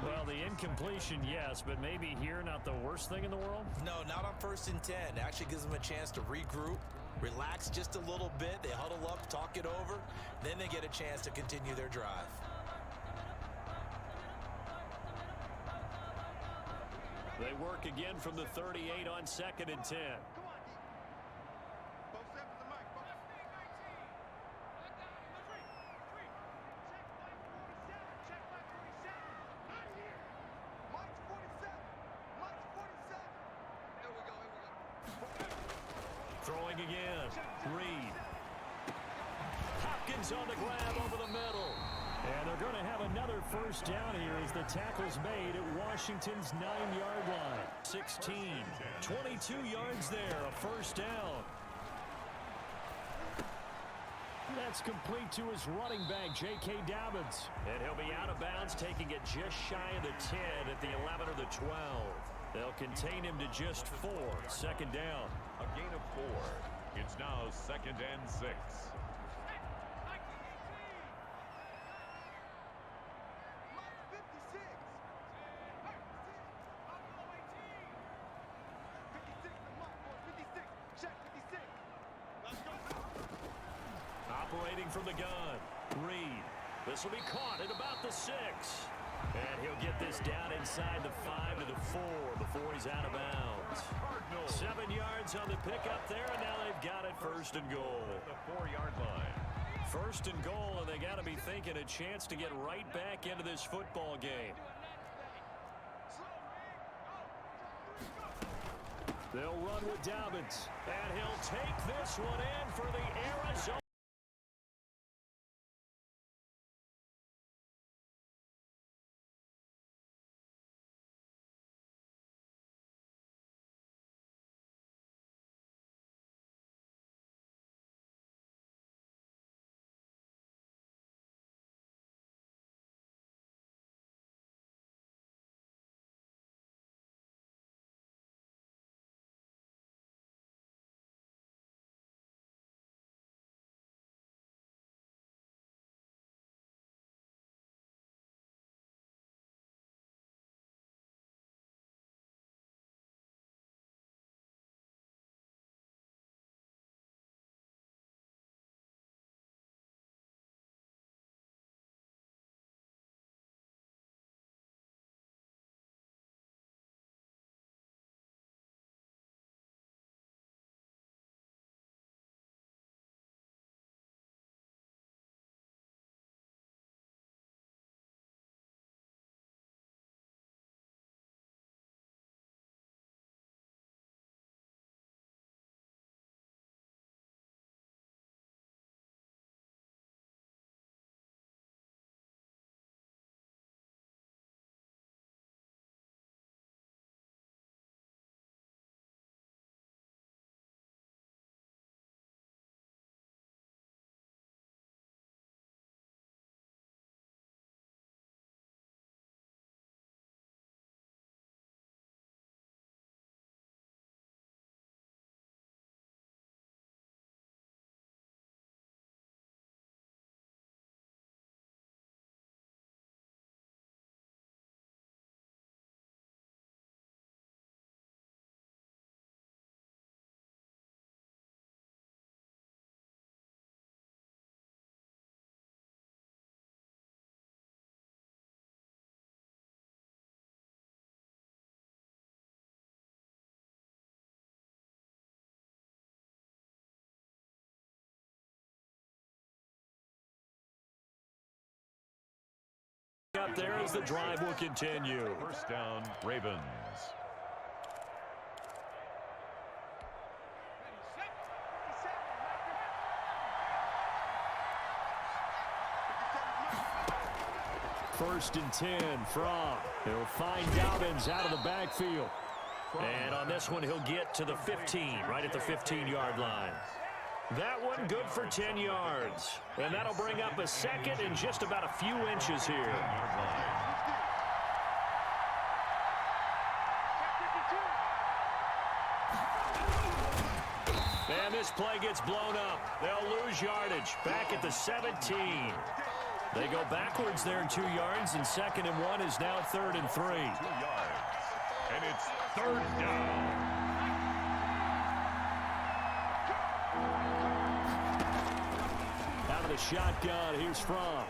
Well, the incompletion, yes, but maybe here not the worst thing in the world? No, not on 1st and 10. It actually gives them a chance to regroup, relax just a little bit. They huddle up, talk it over. Then they get a chance to continue their drive. They work again from the 38 on 2nd and 10. Throwing again. Reed. Hopkins on the grab over the middle. And they're going to have another 1st down here as the tackle's made at Washington's 9-yard line. 16. 22 yards there. A 1st down. That's complete to his running back, J.K. Dobbins. And he'll be out of bounds, taking it just shy of the 10 at the 11 or the 12. They'll contain him to just 4. 2nd down. A gain of 4. It's now 2nd and 6. Operating from the gun, Reed. This will be caught at about the 6. And he'll get this down inside the 5 to the 4 before he's out of bounds. 7 yards on the pickup there, and now they've got it first and goal. The 4-yard line. First and goal, and they got to be thinking a chance to get right back into this football game. They'll run with Dobbins, and he'll take this one in for the Arizona. Up there as the drive will continue. First down, Ravens. First and 10 from. He'll find Dobbins out of the backfield. And on this one, he'll get to the 15, right at the 15-yard line. That one good for 10 yards. And that'll bring up a second and just about a few inches here. And this play gets blown up. They'll lose yardage back at the 17. They go backwards there 2 yards, and 2nd and 1 is now 3rd and 3. 2 yards. And it's 3rd down. The shotgun, here's from.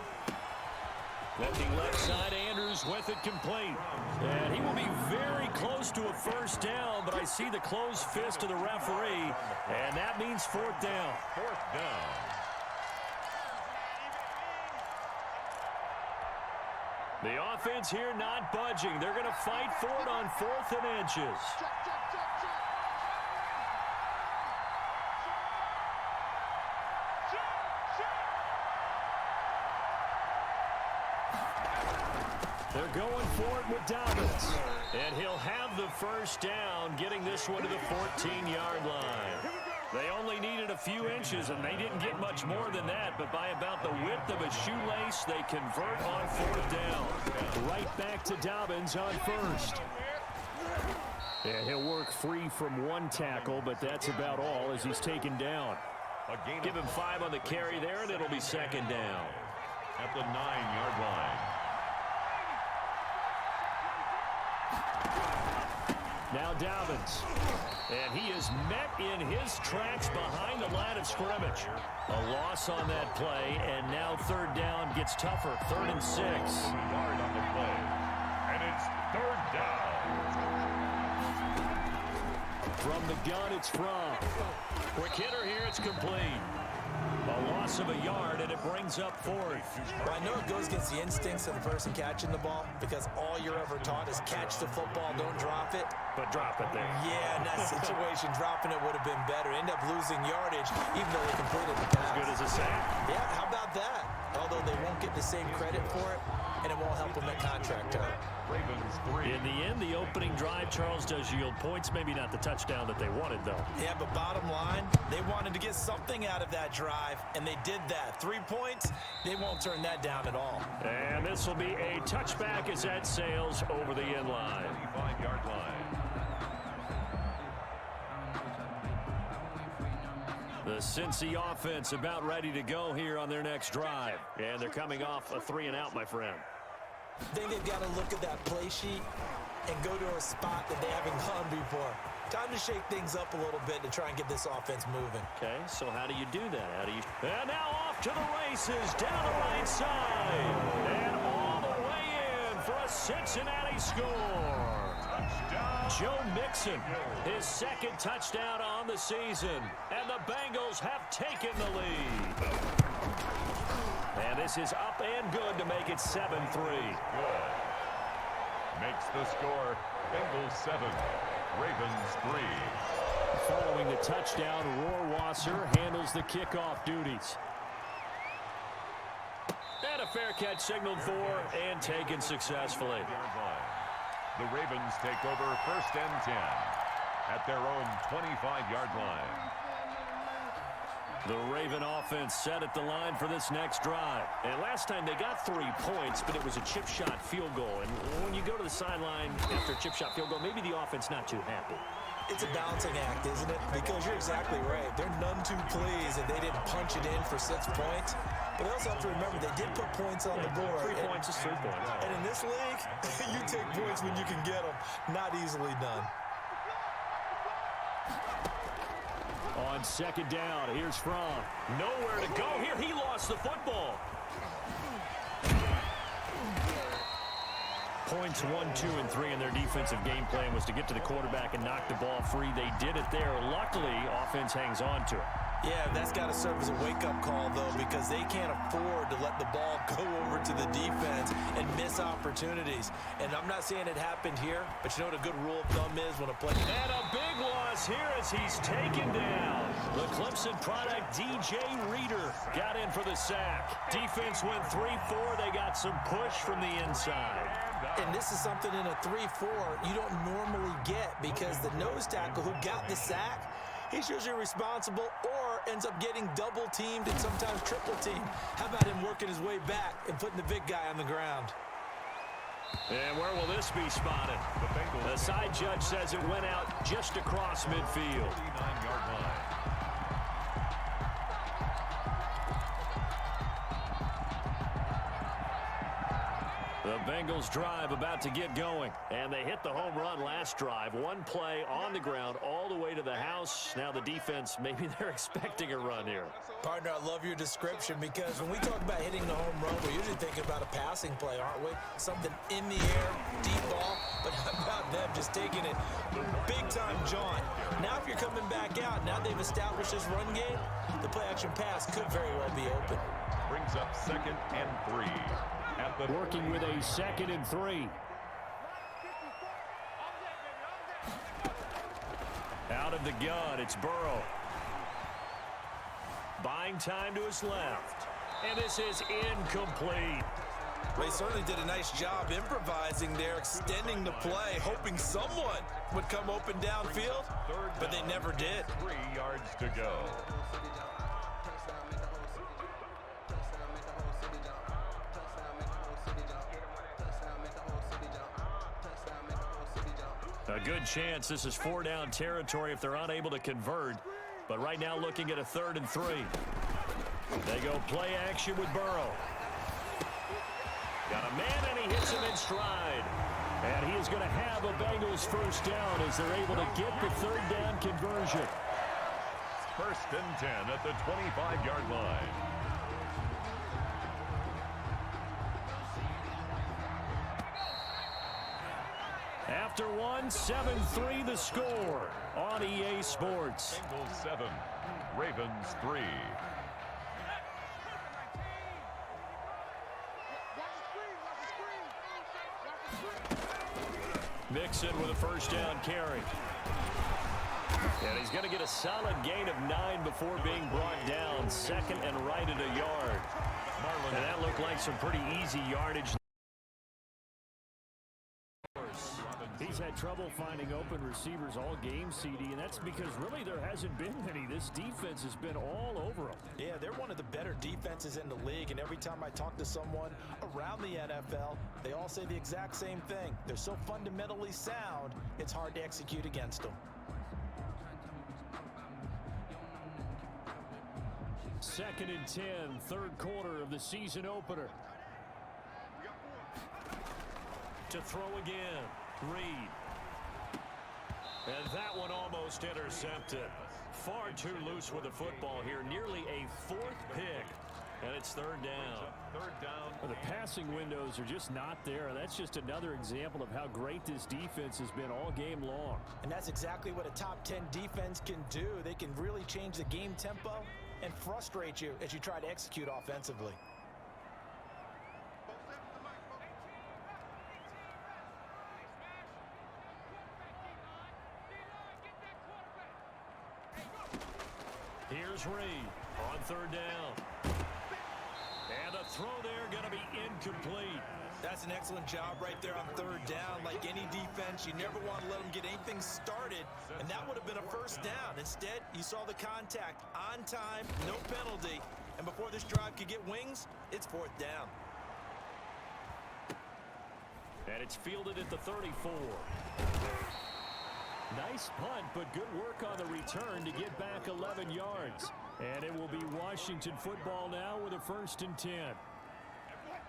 Looking left side, Andrews with it complete. And he will be very close to a first down, but I see the closed fist of the referee, and that means 4th down. 4th down. The offense here not budging. They're going to fight for it on 4th and inches. They're going for it with Dobbins. And he'll have the first down, getting this one to the 14-yard line. They only needed a few inches, and they didn't get much more than that, but by about the width of a shoelace, they convert on 4th down. Right back to Dobbins on 1st. And he'll work free from one tackle, but that's about all as he's taken down. Give him 5 on the carry there, and it'll be 2nd down. At the 9-yard line. Now Dobbins. And he is met in his tracks behind the line of scrimmage. A loss on that play, and now 3rd down gets tougher. 3rd and 6. 1 yard on the play. From the gun, it's from. Quick hitter here, it's complete. A loss of a yard, and it brings up fourth. Well, I know it goes against the instincts of the person catching the ball because all you're ever taught is catch the football, don't drop it. But drop it there. Yeah, in that situation, dropping it would have been better. End up losing yardage, even though they completed the pass. As good as a sack. Yeah, how about that? Although they won't get the same credit for it, and it won't help them at contract time. Ravens 3. In the end, the opening drive, Charles, does yield points. Maybe not the touchdown that they wanted, though. Yeah, but bottom line, they wanted to get something out of that drive, and they did that. 3 points, they won't turn that down at all. And this will be a touchback as that sails over the end line. 25-yard line. The Cincy offense about ready to go here on their next drive. And they're coming off a 3-and-out, my friend. I think they've got to look at that play sheet and go to a spot that they haven't gone before. Time to shake things up a little bit to try and get this offense moving. Okay, so how do you do that? And now off to the races, down the right side. And all the way in for a Cincinnati score. Touchdown. Joe Mixon, his second touchdown on the season. And the Bengals have taken the lead. And this is up and good to make it 7-3. Good. Makes the score Bengals 7, Ravens 3. Following the touchdown, Rohrwasser handles the kickoff duties. And a fair catch signaled for and taken successfully. The Ravens take over 1st and 10 at their own 25-yard line. The Raven offense set at the line for this next drive. And last time they got 3 points, but it was a chip shot field goal. And when you go to the sideline after a chip shot field goal, maybe the offense not too happy. It's a balancing act, isn't it? Because you're exactly right. They're none too pleased that they didn't punch it in for 6 points. But they also have to remember they did put points on the board. 3 points is 3 points. And in this league, you take points when you can get them. Not easily done. On second down, here's From. Nowhere to go here. He lost the football. Points 1, 2, and 3 in their defensive game plan was to get to the quarterback and knock the ball free. They did it there. Luckily, offense hangs on to it. Yeah, that's got to serve as a wake-up call, though, because they can't afford to let the ball go over to the defense and miss opportunities. And I'm not saying it happened here, but you know what a good rule of thumb is when a play... And a big loss here as he's taken down. The Clemson product, DJ Reader, got in for the sack. Defense went 3-4. They got some push from the inside. And this is something in a 3-4 you don't normally get because the nose tackle who got the sack, he's usually responsible or ends up getting double teamed and sometimes triple teamed. How about him working his way back and putting the big guy on the ground? And where will this be spotted? The side judge says it went out just across midfield. 39-yard line. The Bengals drive about to get going. And they hit the home run last drive. One play on the ground all the way to the house. Now the defense, maybe they're expecting a run here. Partner, I love your description because when we talk about hitting the home run, we're usually thinking about a passing play, aren't we? Something in the air, deep ball. But how about them just taking it big-time jaunt? Now if you're coming back out, now they've established this run game, the play-action pass could very well be open. Brings up 2nd and 3. Working with a 2nd and 3. Out of the gun, it's Burrow. Buying time to his left. And this is incomplete. Well, he certainly did a nice job improvising there, extending the play, hoping someone would come open downfield, but they never did. 3 yards to go. A good chance this is 4-down territory if they're unable to convert. But right now looking at a 3rd and 3. They go play action with Burrow. Got a man and he hits him in stride. And he is going to have a Bengals first down as they're able to get the 3rd down conversion. 1st and 10 at the 25-yard line. after one. 7-3 the score on EA Sports. Bengals 7, Ravens 3. Mixon with a first down carry. And he's going to get a solid gain of 9 before being brought down. Second and right at a yard. And that looked like some pretty easy yardage. He's had trouble finding open receivers all game, CD, and that's because really there hasn't been many. This defense has been all over them. Yeah, they're one of the better defenses in the league, and every time I talk to someone around the NFL, they all say the exact same thing. They're so fundamentally sound, it's hard to execute against them. Second and 10, third quarter of the season opener. To throw again. Reed. And that one almost intercepted. Far too loose with the football here. Nearly a fourth pick. And it's third down. Well, the passing windows are just not there. That's just another example of how great this defense has been all game long. And that's exactly what a top 10 defense can do. They can really change the game tempo and frustrate you as you try to execute offensively. Here's Reed on third down. And a throw there going to be incomplete. That's an excellent job right there on third down. Like any defense, you never want to let them get anything started, and that would have been a first down. Instead, you saw the contact on time, no penalty, and before this drive could get wings, it's fourth down. And it's fielded at the 34. Nice punt, but good work on the return to get back 11 yards. And it will be Washington football now with a first and 10.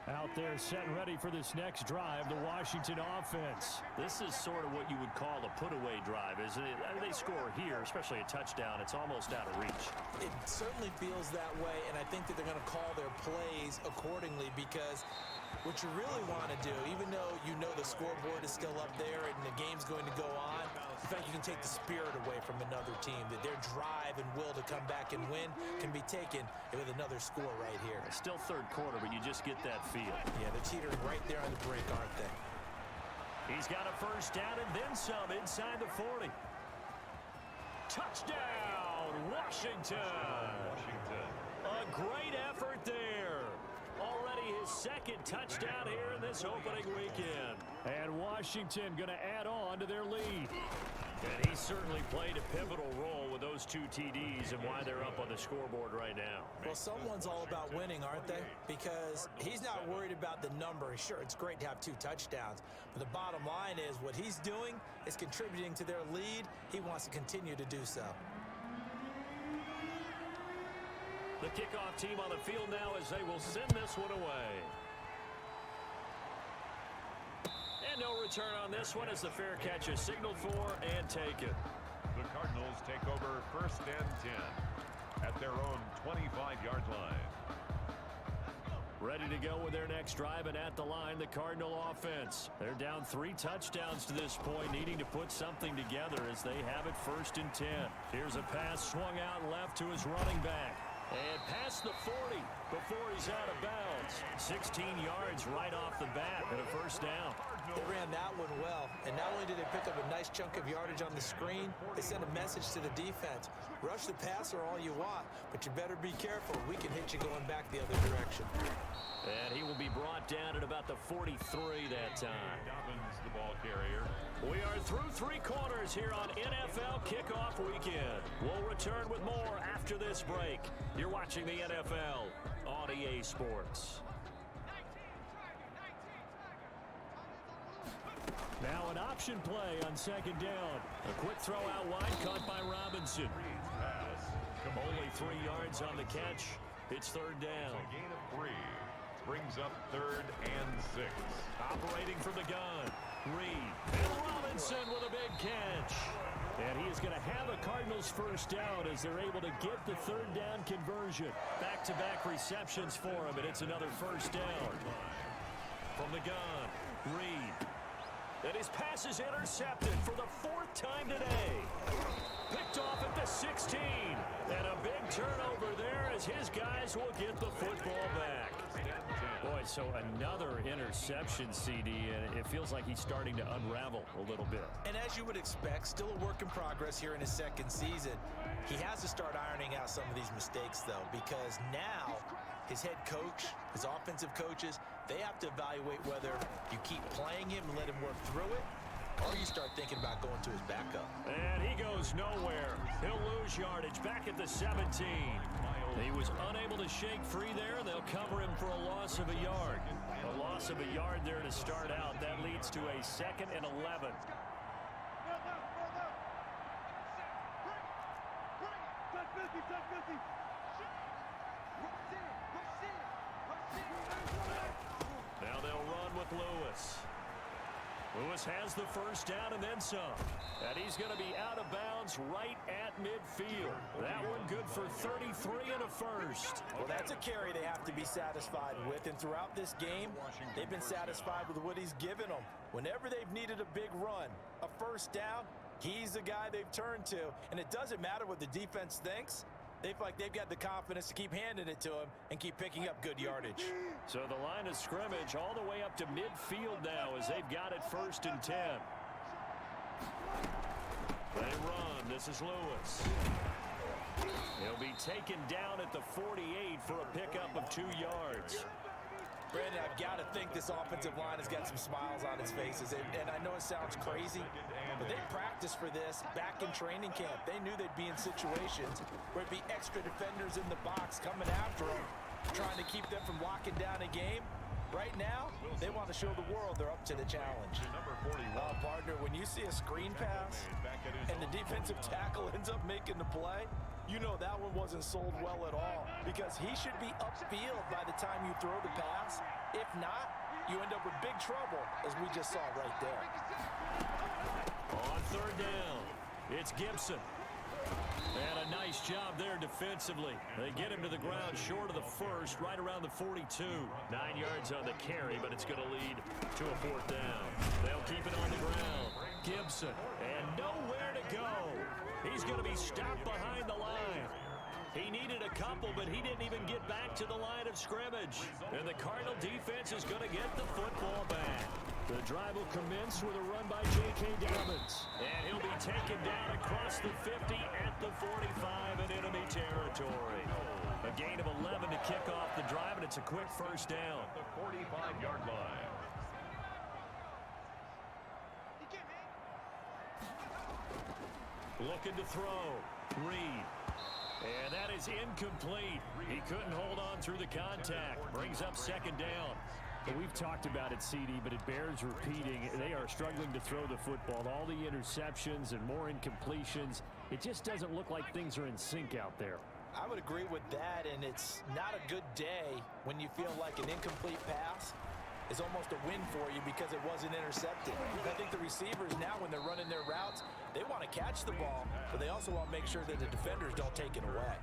Out there set and ready for this next drive, the Washington offense. This is sort of what you would call a put-away drive, isn't it? They score here, especially a touchdown. It's almost out of reach. It certainly feels that way, and I think that they're going to call their plays accordingly because what you really want to do, even though you know the scoreboard is still up there and the game's going to go on, in fact, you can take the spirit away from another team, that their drive and will to come back and win can be taken with another score right here. It's still third quarter, but you just get that feel. Yeah, they're teetering right there on the brink, aren't they? He's got a first down and then some inside the 40. Touchdown, Washington. A great effort there. Already his second touchdown here in this opening weekend. And Washington going to add on to their lead. And he certainly played a pivotal role with those 2 TDs and why they're up on the scoreboard right now. Well, someone's all about winning, aren't they? Because he's not worried about the number. Sure, it's great to have 2 touchdowns. But the bottom line is what he's doing is contributing to their lead. He wants to continue to do so. The kickoff team on the field now as they will send this one away. And no return on this one as the fair catch is signaled for and taken. The Cardinals take over first and 10 at their own 25-yard line. Ready to go with their next drive, and at the line, the Cardinal offense. They're down 3 touchdowns to this point, needing to put something together as they have it first and 10. Here's a pass swung out left to his running back. And past the 40 before he's out of bounds. 16 yards right off the bat and a first down. They ran that one well, and not only did they pick up a nice chunk of yardage on the screen, they sent a message to the defense. Rush the passer all you want, but you better be careful. We can hit you going back the other direction. And he will be brought down at about the 43 that time. Dobbins, the ball carrier. We are through 3 quarters here on NFL Kickoff Weekend. We'll return with more after this break. You're watching the NFL on EA Sports. Now an option play on second down. A quick throw out wide caught by Robinson. Only 3 yards on the catch. It's third down. A gain of 3. Brings up third and 6. Operating from the gun. Reed. And Robinson with a big catch. And he is going to have a Cardinals first down as they're able to get the third down conversion. Back-to-back receptions for him, and it's another first down. From the gun, Reed. And his pass is intercepted for the 4th time today. Picked off at the 16. And a big turnover there as his guys will get the football back. Boy, so another interception, CD, and it feels like he's starting to unravel a little bit. And as you would expect, still a work in progress here in his 2nd season. He has to start ironing out some of these mistakes, though, because now his head coach, his offensive coaches, they have to evaluate whether you keep playing him and let him work through it, or you start thinking about going to his backup. And he goes nowhere. He'll lose yardage back at the 17. He was unable to shake free there, and they'll cover him for a loss of a yard. A loss of a yard there to start out. That leads to a 2nd and 11. Now they'll run with Lewis. Lewis has the 1st down and then some. And he's going to be out of bounds right at midfield. That one good for 33 and a 1st. Well, that's a carry they have to be satisfied with. And throughout this game, they've been satisfied with what he's given them. Whenever they've needed a big run, a 1st down, he's the guy they've turned to. And it doesn't matter what the defense thinks. They feel like they've got the confidence to keep handing it to him and keep picking up good yardage. So the line of scrimmage all the way up to midfield now as they've got it 1st and 10. They run. This is Lewis. He'll be taken down at the 48 for a pickup of 2 yards. Brandon, I've got to think this offensive line has got some smiles on its faces. And I know it sounds crazy, but they practiced for this back in training camp. They knew they'd be in situations where it'd be extra defenders in the box coming after them, trying to keep them from locking down a game. Right now, they want to show the world they're up to the challenge. Partner, when you see a screen pass and the defensive tackle ends up making the play, you know that one wasn't sold well at all, because he should be upfield by the time you throw the pass. If not, you end up with big trouble, as we just saw right there. On 3rd down, it's Gibson. And a nice job there defensively. They get him to the ground short of the 1st, right around the 42. 9 yards on the carry, but it's going to lead to a 4th down. They'll keep it on the ground. Gibson, and nowhere to go. He's going to be stopped behind the line. He needed a couple, but he didn't even get back to the line of scrimmage. And the Cardinal defense is going to get the football back. The drive will commence with a run by J.K. Dobbins. And he'll be taken down across the 50 at the 45 in enemy territory. A gain of 11 to kick off the drive, and it's a quick 1st down. The 45-yard line. Looking to throw. Reed. And that is incomplete. He couldn't hold on through the contact. Brings up 2nd down. But we've talked about it, CD, but it bears repeating. They are struggling to throw the football. All the interceptions and more incompletions. It just doesn't look like things are in sync out there. I would agree with that, and it's not a good day when you feel like an incomplete pass is almost a win for you because it wasn't intercepted. I think the receivers now, when they're running their routes, they want to catch the ball, but they also want to make sure that the defenders don't take it away.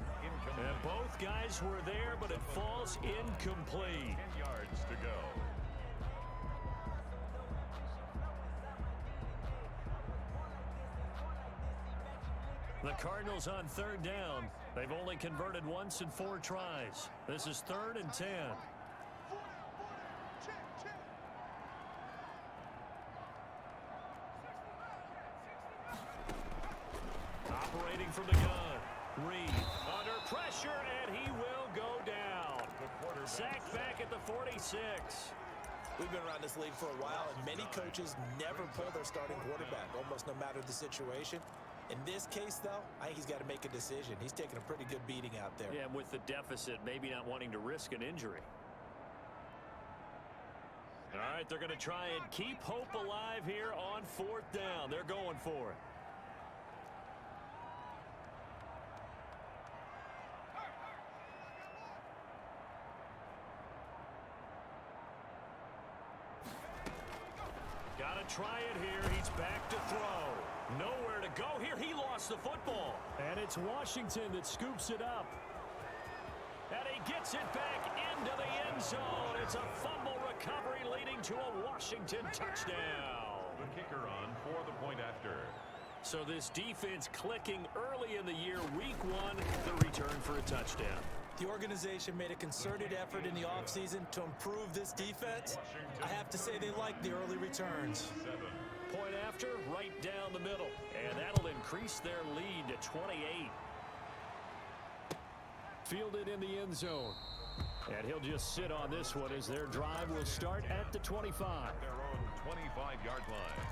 And both guys were there, but it falls incomplete. 10 yards to go. The Cardinals on 3rd down. They've only converted once in 4 tries. This is 3rd and 10. Operating from the gun. Reed under pressure, and he will go down. Sacked back at the 46. We've been around this league for a while, and many coaches never pull their starting quarterback, almost no matter the situation. In this case, though, I think he's got to make a decision. He's taking a pretty good beating out there. Yeah, and with the deficit, maybe not wanting to risk an injury. All right, they're going to try and keep hope alive here on 4th down. They're going for it. Got to try it here. He's back to throw. Nowhere to go here. He lost the football. And it's Washington that scoops it up. And he gets it back into the end zone. It's a fumble recovery leading to a Washington touchdown. The kicker on for the point after. So this defense clicking early in the year, week one, the return for a touchdown. The organization made a concerted effort in the offseason to improve this defense. I have to say they like the early returns. Point after, right down the middle. And that'll increase their lead to 28. Fielded in the end zone. And he'll just sit on this one as their drive will start at the 25. Their own 25-yard line.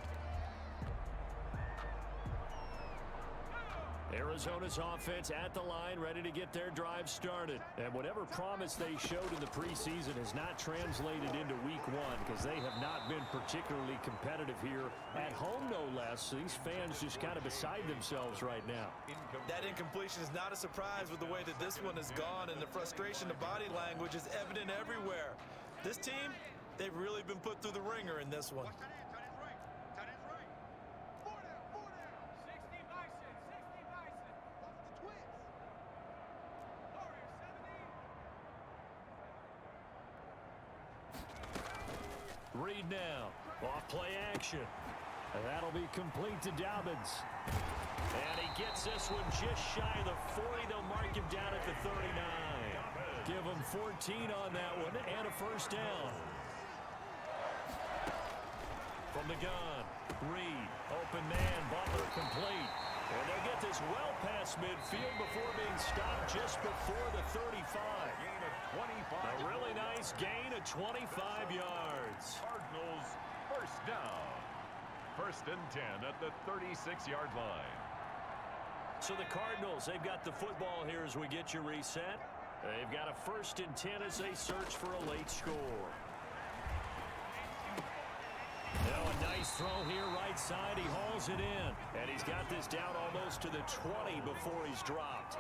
Arizona's offense at the line, ready to get their drive started. And whatever promise they showed in the preseason has not translated into week one because they have not been particularly competitive here at home, no less. These fans just kind of beside themselves right now. That incompletion is not a surprise with the way that this one has gone, and the frustration, the body language is evident everywhere. This team, they've really been put through the ringer in this one. Reed now, off play action. And that'll be complete to Dobbins. And he gets this one just shy of the 40. They'll mark him down at the 39. Give him 14 on that one and a first down. From the gun, Reed, open man, Butler complete. And they'll get this well past midfield before being stopped just before the 35. Gain of 25. A really nice gain of 25 yards. Cardinals first down. First and 10 at the 36-yard line. So the Cardinals, they've got the football here as we get you reset. They've got a first and 10 as they search for a late score. Now a nice throw here right side. He hauls it in. And he's got this down almost to the 20 before he's dropped.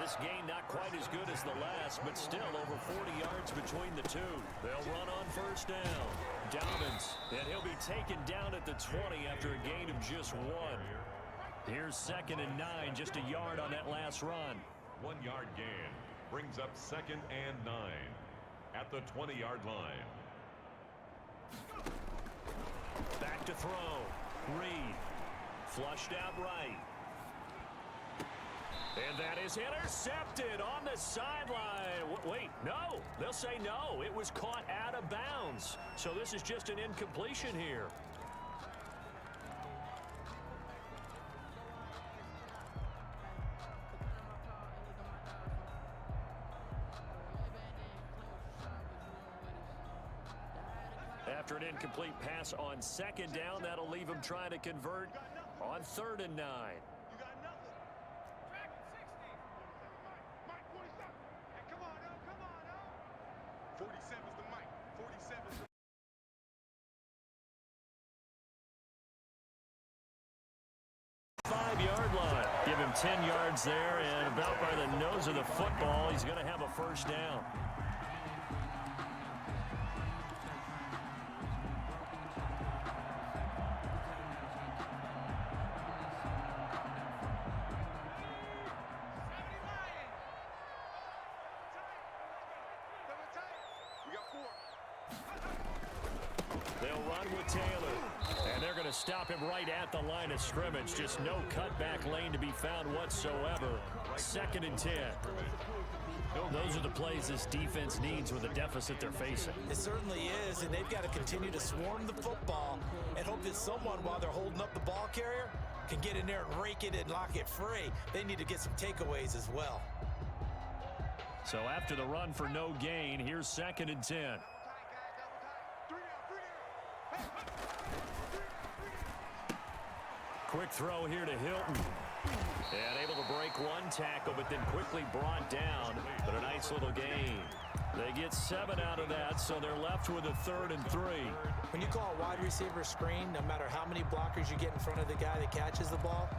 This gain not quite as good as the last, but still over 40 yards between the two. They'll run on first down. Dobbins, and he'll be taken down at the 20 after a gain of just one. Here's second and 9, just a yard on that last run. 1 yard gain brings up second and 9 at the 20-yard line. Back to throw. Reed. Flushed out right. And that is intercepted on the sideline. Wait, no. They'll say no. It was caught out of bounds. So this is just an incompletion here. After an incomplete pass on second down, that'll leave him trying to convert on 3rd and 9. Five-yard line. Give him 10 yards there, and about by the nose of the football, he's going to have a first down. They'll run with Taylor, and they're going to stop him right at the line of scrimmage. Just no cutback lane to be found whatsoever. 2nd and 10. Those are the plays this defense needs with the deficit they're facing. It certainly is, and they've got to continue to swarm the football and hope that someone, while they're holding up the ball carrier, can get in there and rake it and lock it free. They need to get some takeaways as well. So after the run for no gain, here's 2nd and 10. Quick throw here to Hilton. And able to break one tackle, but then quickly brought down. But a nice little gain. They get 7 out of that, so they're left with a 3rd and 3. When you call a wide receiver screen, no matter how many blockers you get in front of the guy that catches the ball,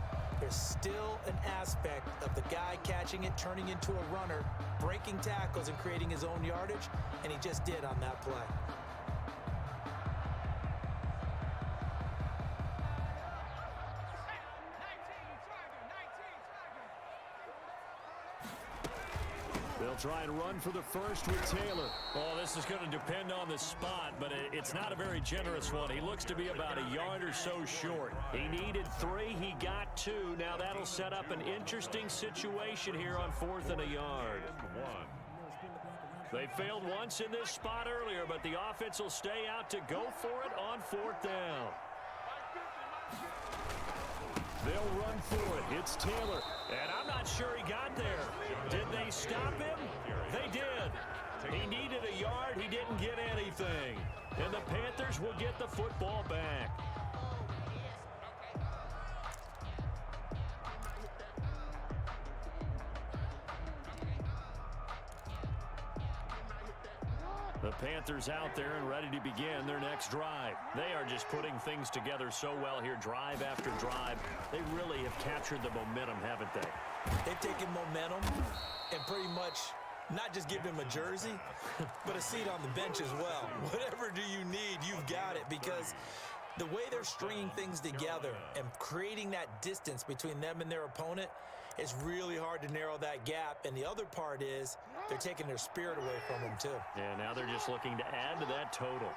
there's still an aspect of the guy catching it, turning into a runner, breaking tackles and creating his own yardage, and he just did on that play. They'll try and run for the first with Taylor. Well, this is going to depend on the spot, but it's not a very generous one. He looks to be about a yard or so short. He needed 3. He got 2. Now that'll set up an interesting situation here on 4th and a yard. They failed once in this spot earlier, but the offense will stay out to go for it on 4th down. They'll run for it. It's Taylor. And I'm not sure he got there. Did they stop him? They did. He needed a yard. He didn't get anything. And the Panthers will get the football back. The Panthers out there and ready to begin their next drive. They are just putting things together so well here, drive after drive. They really have captured the momentum, haven't they? They've taken momentum and pretty much not just give him a jersey, but a seat on the bench as well. Whatever do you need, you've got it, because the way they're stringing things together and creating that distance between them and their opponent, it's really hard to narrow that gap. And the other part is they're taking their spirit away from them, too. Yeah, now they're just looking to add to that total.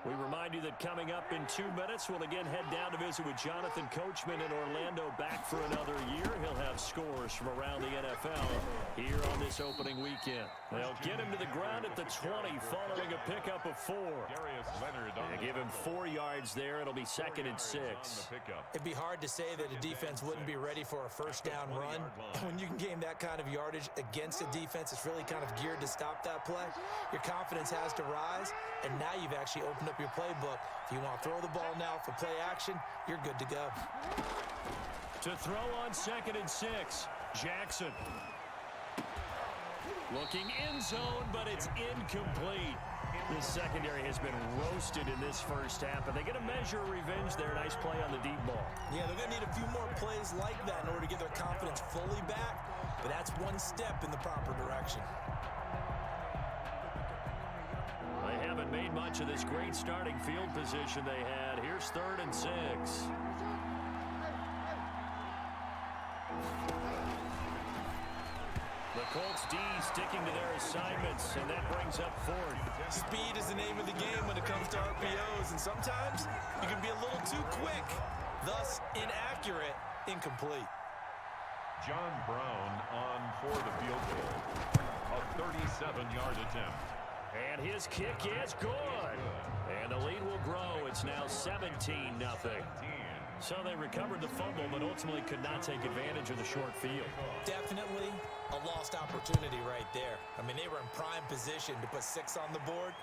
We remind you that coming up in 2 minutes, we'll again head down to visit with Jonathan Coachman in Orlando, back for another year. He'll have scores from around the NFL here on this opening weekend. They'll get him to the ground at the 20 following a pickup of 4. And give him 4 yards there. It'll be 2nd and 6. It'd be hard to say that a defense wouldn't be ready for a first down run. When you can gain that kind of yardage against a defense that's really kind of geared to stop that play, your confidence has to rise, and now you've actually opened up your playbook. If you want to throw the ball now for play action, you're good to go. To throw on 2nd and 6, Jackson. Looking end zone, but it's incomplete. This secondary has been roasted in this first half, and they get a measure of revenge there. Nice play on the deep ball. Yeah, they're going to need a few more plays like that in order to get their confidence fully back, but that's one step in the proper direction. They haven't made much of this great starting field position they had. Here's 3rd and 6. The Colts D sticking to their assignments, and that brings up 4th. Speed is the name of the game when it comes to RPOs, and sometimes you can be a little too quick, thus inaccurate, incomplete. John Brown on for the field goal. A 37-yard attempt. And his kick is good. And the lead will grow. It's now 17-0. So they recovered the fumble, but ultimately could not take advantage of the short field. Definitely a lost opportunity right there. I mean, they were in prime position to put 6 on the board.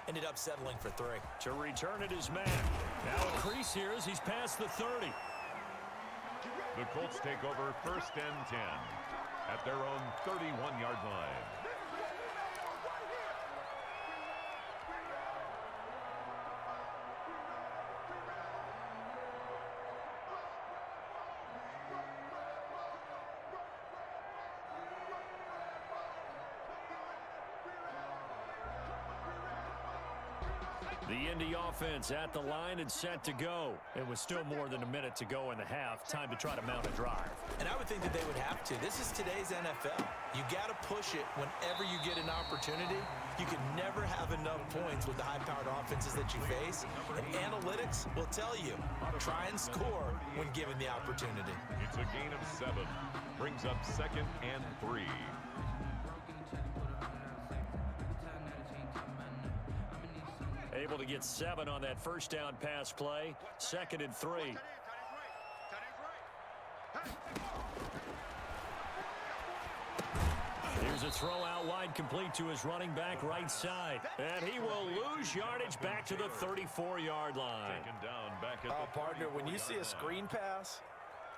Ended up settling for 3. To return it is Matt. Now a crease here as he's past the 30. The Colts take over 1st and 10 at their own 31-yard line. The Indy offense at the line and set to go. It was still more than a minute to go in the half. Time to try to mount a drive. And I would think that they would have to. This is today's NFL. You got to push it whenever you get an opportunity. You can never have enough points with the high-powered offenses that you face. And analytics will tell you, try and score when given the opportunity. It's a gain of 7. Brings up 2nd and 3. Able to get 7 on that first down pass play. 2nd and 3. Here's a throw out wide, complete to his running back right side. And he will lose yardage back to the 34-yard line. Taken down back at partner, when you see a screen pass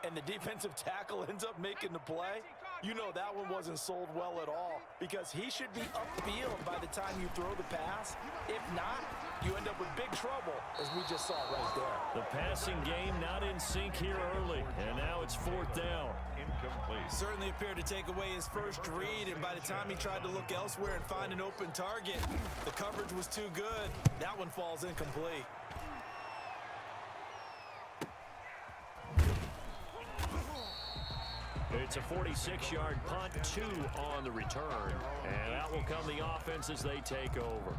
and the defensive tackle ends up making the play, you know that one wasn't sold well at all, because he should be upfield by the time you throw the pass. If not, you end up with big trouble, as we just saw right there. The passing game not in sync here early, and now it's 4th down. Incomplete. Certainly appeared to take away his first read, and by the time he tried to look elsewhere and find an open target, the coverage was too good. That one falls incomplete. It's a 46-yard punt, 2 on the return. And out will come the offense as they take over.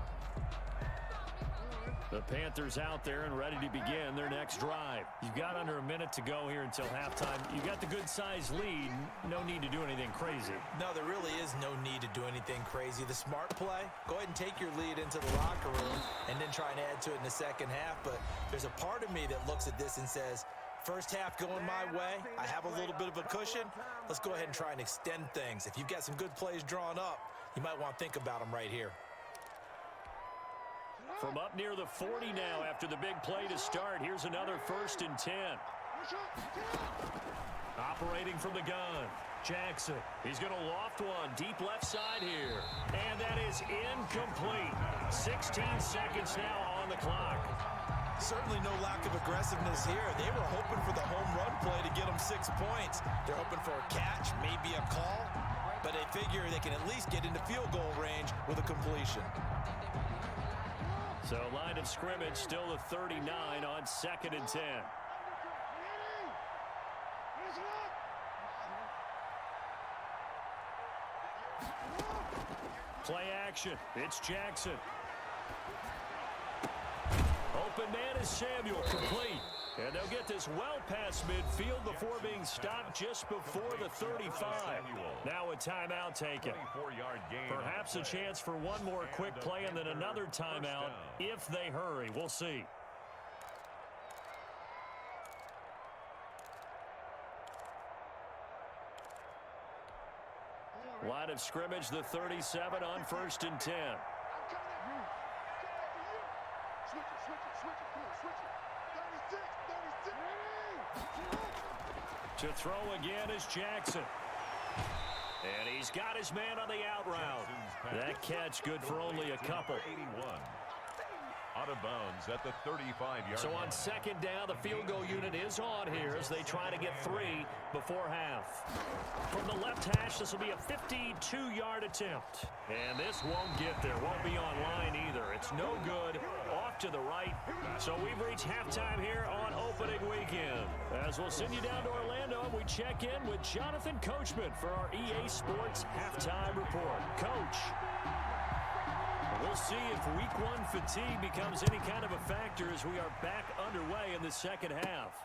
The Panthers out there and ready to begin their next drive. You've got under a minute to go here until halftime. You've got the good-sized lead. No need to do anything crazy. No, there really is no need to do anything crazy. The smart play, go ahead and take your lead into the locker room and then try and add to it in the second half. But there's a part of me that looks at this and says, first half going my way, I have a little bit of a cushion. Let's go ahead and try and extend things. If you've got some good plays drawn up, you might want to think about them right here. From up near the 40 now after the big play to start. Here's another 1st and 10. Operating from the gun, Jackson. He's going to loft one deep left side here. And that is incomplete. 16 seconds now on the clock. Certainly no lack of aggressiveness here. They were hoping for the home run play to get them 6 points. They're hoping for a catch, maybe a call, but they figure they can at least get into field goal range with a completion. So line of scrimmage still the 39 on 2nd and 10. Play action. It's Jackson. Open man is Samuel, complete. And they'll get this well past midfield before being stopped just before the 35. Now a timeout taken. Perhaps a chance for one more quick play and then another timeout if they hurry. We'll see. Line of scrimmage, the 37 on 1st and 10. To throw again is Jackson. And he's got his man on the out route. That catch good for only a couple. 81. Out of bounds at the 35-yard So line. on 2nd down, the field goal unit is on here as they try to get 3 before half. From the left hash, this will be a 52-yard attempt. And this won't get there. Won't be on line either. It's no good. Off to the right. So we've reached halftime here on opening weekend. As we'll send you down to Orlando, we check in with Jonathan Coachman for our EA Sports Halftime Report. Coach. We'll see if week 1 fatigue becomes any kind of a factor as we are back underway in the second half.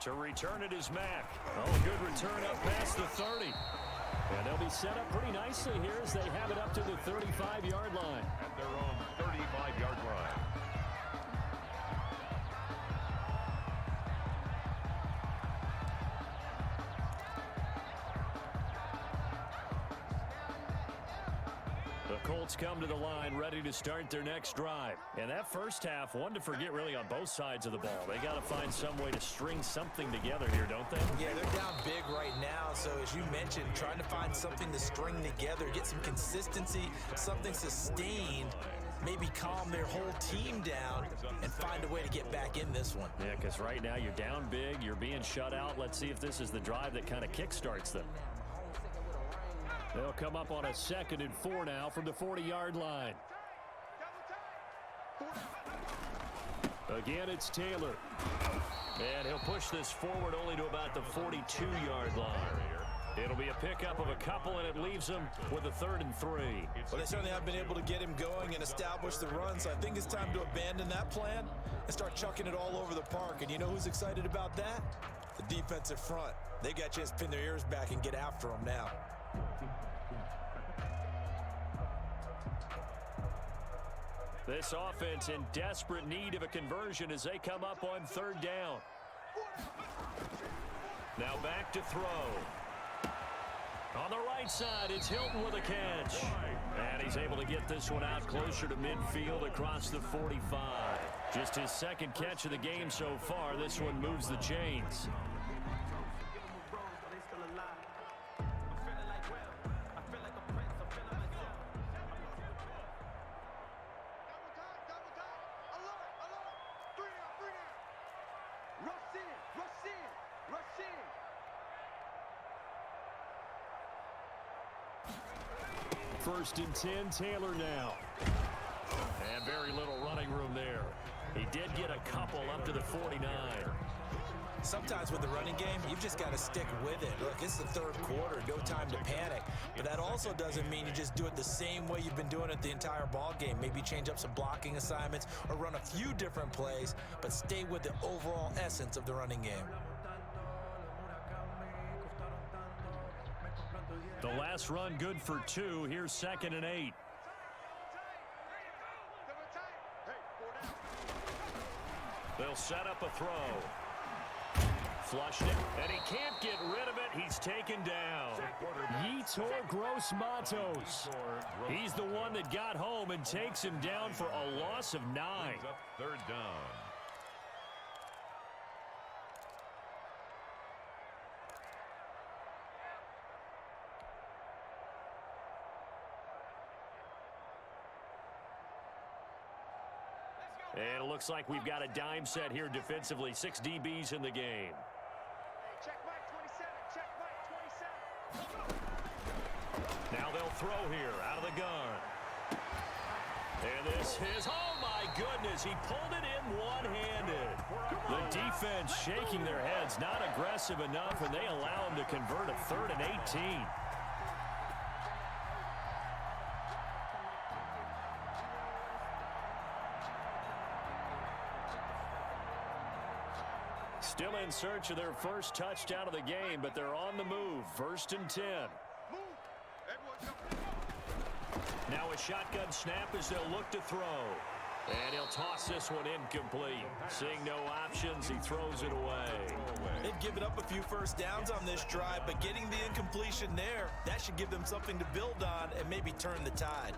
To return it is Mack. Oh, good return up past the 30. And they'll be set up pretty nicely here as they have it up to the 35-yard line. At their own 35-yard line. The Colts come to the line ready to start their next drive. And that first half, one to forget really on both sides of the ball. They got to find some way to string something together here, don't they? Yeah, they're down big right now. So as you mentioned, trying to find something to string together, get some consistency, something sustained, maybe calm their whole team down and find a way to get back in this one. Yeah, because right now you're down big, you're being shut out. Let's see if this is the drive that kind of kickstarts them. They'll come up on a 2nd and 4 now from the 40-yard line. Again, it's Taylor. And he'll push this forward only to about the 42-yard line. It'll be a pickup of a couple, and it leaves them with a 3rd and 3. Well, they certainly have been able to get him going and establish the run, so I think it's time to abandon that plan and start chucking it all over the park. And you know who's excited about that? The defensive front. They got a chance to pin their ears back and get after them now. This offense in desperate need of a conversion as they come up on 3rd down. Now back to throw. On the right side, it's Hilton with a catch. And he's able to get this one out closer to midfield across the 45. Just his 2nd catch of the game so far. This one moves the chains. 1st and 10. Taylor now. And very little running room there. He did get a couple up to the 49. Sometimes with the running game, you've just got to stick with it. Look, it's the third quarter, no time to panic. But that also doesn't mean you just do it the same way you've been doing it the entire ball game. Maybe change up some blocking assignments or run a few different plays, but stay with the overall essence of the running game. The last run good for 2. Here's 2nd and 8. They'll set up a throw. Flushed it, and he can't get rid of it. He's taken down. Yetur Gross-Matos. He's the one that got home and takes him down for a loss of 9. Up 3rd down. And it looks like we've got a dime set here defensively. 6 DBs in the game. Check Mike 27. Check Mike 27. Now they'll throw here out of the gun. And this is, oh my goodness, he pulled it in one-handed. The defense shaking their heads, not aggressive enough, and they allow him to convert a 3rd and 18. Still in search of their first touchdown of the game, but they're on the move. 1st and 10. Now a shotgun snap as they'll look to throw. And he'll toss this one incomplete. Seeing no options, he throws it away. They've given up a few first downs on this drive, but getting the incompletion there, that should give them something to build on and maybe turn the tide.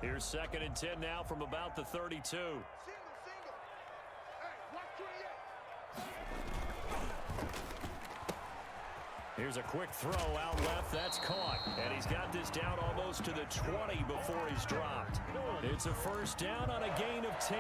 Here's 2nd and 10 now from about the 32. Single. Hey, watch 28. Here's a quick throw out left. That's caught. And he's got this down almost to the 20 before he's dropped. It's a 1st down on a gain of 10.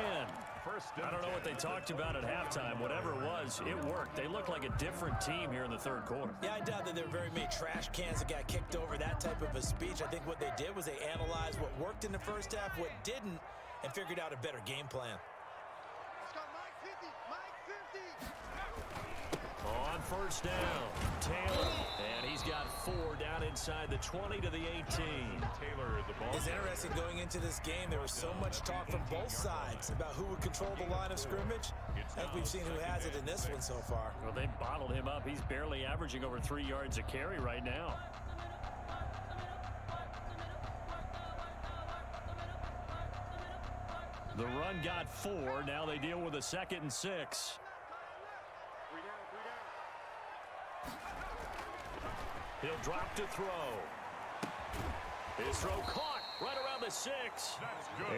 I don't know what they talked about at halftime. Whatever it was, it worked. They look like a different team here in the 3rd quarter. Yeah, I doubt that there were very many trash cans that got kicked over, that type of a speech. I think what they did was they analyzed what worked in the first half, what didn't, and figured out a better game plan. Let's go Mike 50. Mike 50. On 1st down, Taylor. And he's got 4 down inside the 20 to the 18. Taylor, the ball. It's interesting going into this game. There was so much talk from both sides about who would control the line of scrimmage. I think we've seen who has it in this one so far. Well, they bottled him up. He's barely averaging over 3 yards a carry right now. The run got 4. Now they deal with a 2nd and 6. He'll drop to throw. His throw caught right around the 6.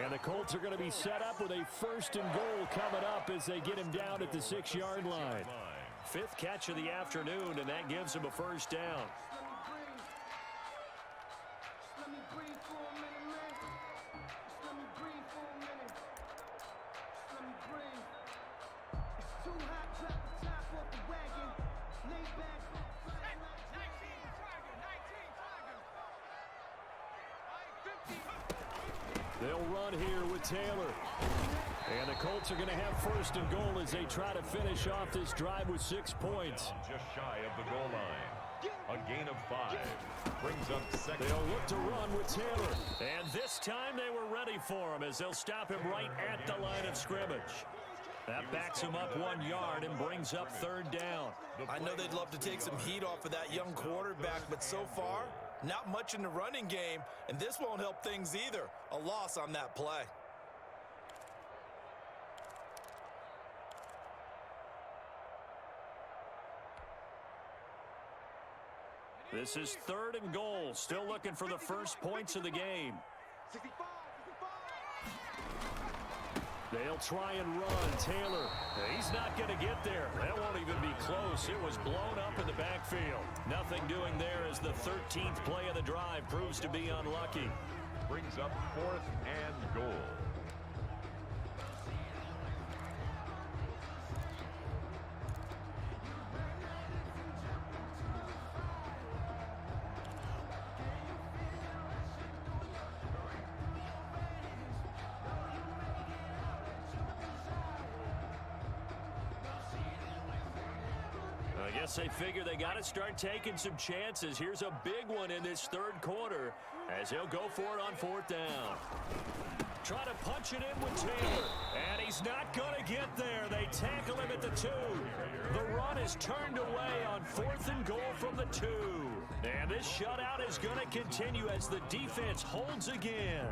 And the Colts are going to be set up with a 1st and goal coming up as they get him down at the 6-yard line. 5th catch of the afternoon, and that gives him a 1st down. Let me breathe for a minute, man. Let me breathe for a minute. Let me breathe. It's too hot, drop the top off the wagon. Lay back. 19 Tiger. They'll run here with Taylor. And the Colts are going to have 1st and goal as they try to finish off this drive with 6 points. Just shy of the goal line. A gain of 5. Brings up 2nd. They'll look to run with Taylor. And this time they were ready for him as they'll stop him right at the line of scrimmage. That backs him up 1 yard and brings up 3rd down. I know they'd love to take some heat off of that young quarterback, but so far, not much in the running game, and this won't help things either. A loss on that play. This is 3rd and goal. Still looking for the first points of the game. 65. They'll try and run. Taylor, he's not going to get there. That won't even be close. It was blown up in the backfield. Nothing doing there as the 13th play of the drive proves to be unlucky. Brings up 4th and goal. I guess they figure they got to start taking some chances. Here's a big one in this third quarter as he'll go for it on fourth down. Try to punch it in with Taylor, and he's not going to get there. They tackle him at the 2. The run is turned away on 4th and goal from the 2. And this shutout is going to continue as the defense holds again.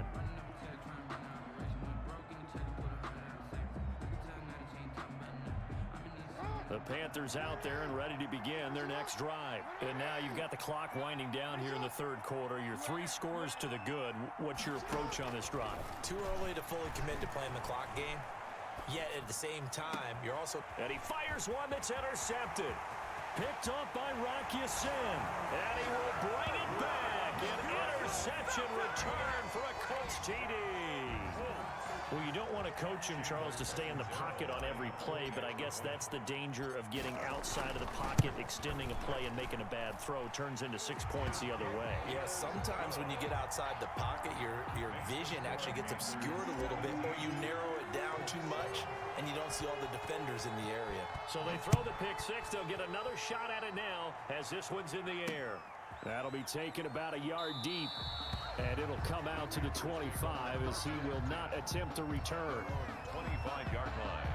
The Panthers out there and ready to begin their next drive. And now you've got the clock winding down here in the third quarter. Your 3 scores to the good. What's your approach on this drive? Too early to fully commit to playing the clock game. Yet at the same time, you're also... And he fires one that's intercepted. Picked off by Rocky Sin. And he will bring it back. An interception return for a Colts TD. Well, you don't want to coach him, Charles, to stay in the pocket on every play, but I guess that's the danger of getting outside of the pocket, extending a play, and making a bad throw. Turns into 6 points the other way. Yeah, sometimes when you get outside the pocket, your vision actually gets obscured a little bit, or you narrow it down too much, and you don't see all the defenders in the area. So they throw the pick 6. They'll get another shot at it now as this one's in the air. That'll be taken about a yard deep. And it'll come out to the 25 as he will not attempt to return. 25-yard line.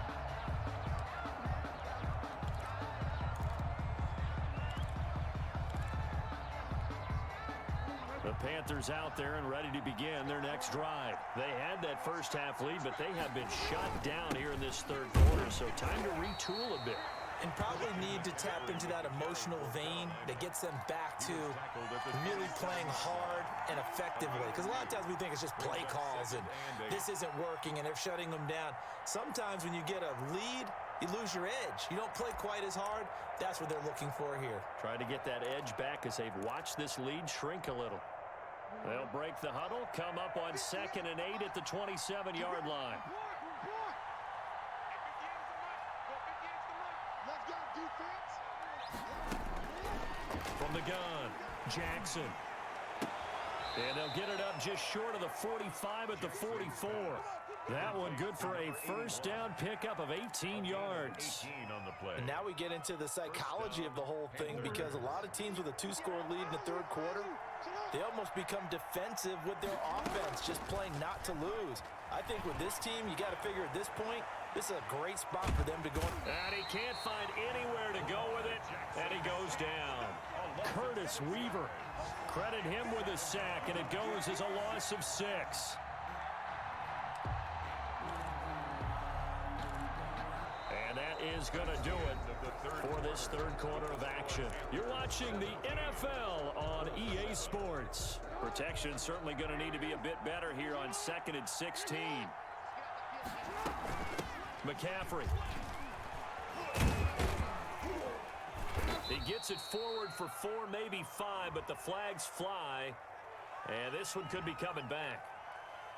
The Panthers out there and ready to begin their next drive. They had that first half lead, but they have been shut down here in this third quarter, so time to retool a bit. And probably need to tap into that emotional vein that gets them back to really playing hard and effectively. Because a lot of times we think it's just play calls and this isn't working and they're shutting them down. Sometimes when you get a lead, you lose your edge. You don't play quite as hard. That's what they're looking for here. Try to get that edge back as they've watched this lead shrink a little. They'll break the huddle, come up on 2nd and 8 at the 27-yard line. From the gun, Jackson. And they'll get it up just short of the 45 at the 44. That one good for a first down pickup of 18 yards. 18 on the play. And now we get into the psychology of the whole thing, because a lot of teams with a 2-score lead in the third quarter, they almost become defensive with their offense, just playing not to lose. I think with this team, you got to figure at this point, this is a great spot for them to go. And he can't find anywhere to go with it, and he goes down. Curtis Weaver, credit him with a sack, and it goes as a loss of 6. And that is going to do it for this third quarter of action. You're watching the NFL on EA Sports. Protection certainly going to need to be a bit better here on 2nd and 16. McCaffrey. He gets it forward for 4, maybe 5, but the flags fly. And this one could be coming back.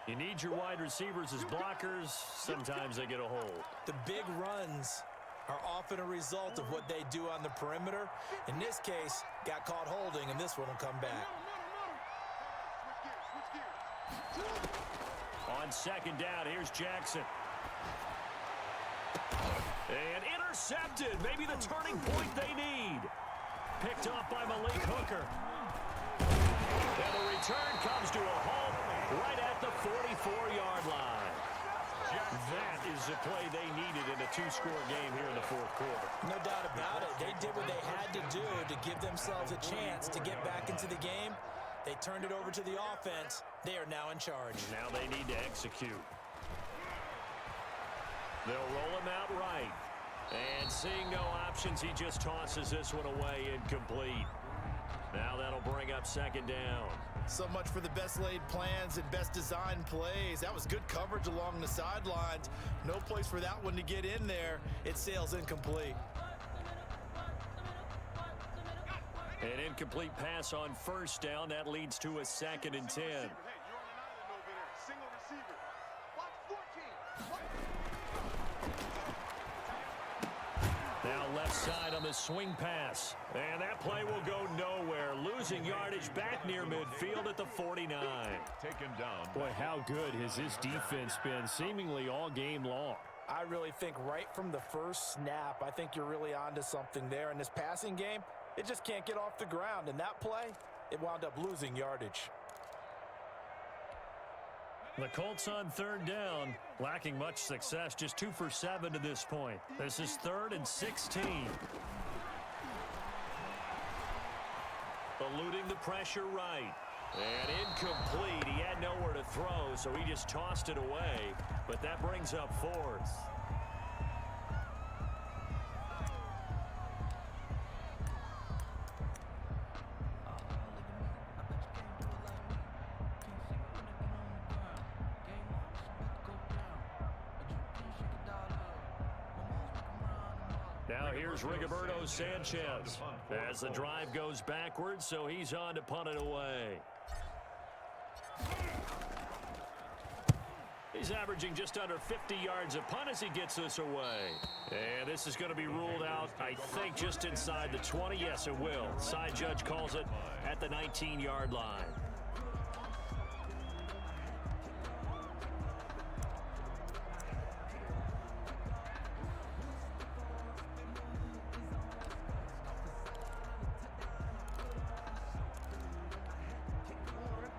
You need your wide receivers as blockers. Sometimes they get a hold. The big runs are often a result of what they do on the perimeter. In this case, got caught holding, and this one will come back. On 2nd down, here's Jackson. And intercepted. Maybe the turning point they need. Picked off by Malik Hooker. And the return comes to a halt right at the 44-yard line. That is the play they needed in a 2-score game here in the fourth quarter. No doubt about it. They did what they had to do to give themselves a chance to get back into the game. They turned it over to the offense. They are now in charge. Now they need to execute. They'll roll him out right. And seeing no options, he just tosses this one away incomplete. Now that'll bring up 2nd down. So much for the best laid plans and best designed plays. That was good coverage along the sidelines. No place for that one to get in there. It sails incomplete. An incomplete pass on 1st down. That leads to a 2nd and 10. Now left side on the swing pass. And that play will go nowhere. Losing yardage back near midfield at the 49. Taken down. Boy, how good has this defense been seemingly all game long? I really think right from the first snap, I think you're really onto something there. In this passing game, it just can't get off the ground. And that play, it wound up losing yardage. The Colts on third down, lacking much success, just 2 for 7 to this point. This is 3rd and 16. Eluding the pressure right. And incomplete. He had nowhere to throw, so he just tossed it away. But that brings up 4th. Now here's Rigoberto Sanchez as the drive goes backwards, so he's on to punt it away. He's averaging just under 50 yards a punt as he gets this away. And this is going to be ruled out, I think, just inside the 20. Yes, it will. Side judge calls it at the 19-yard line.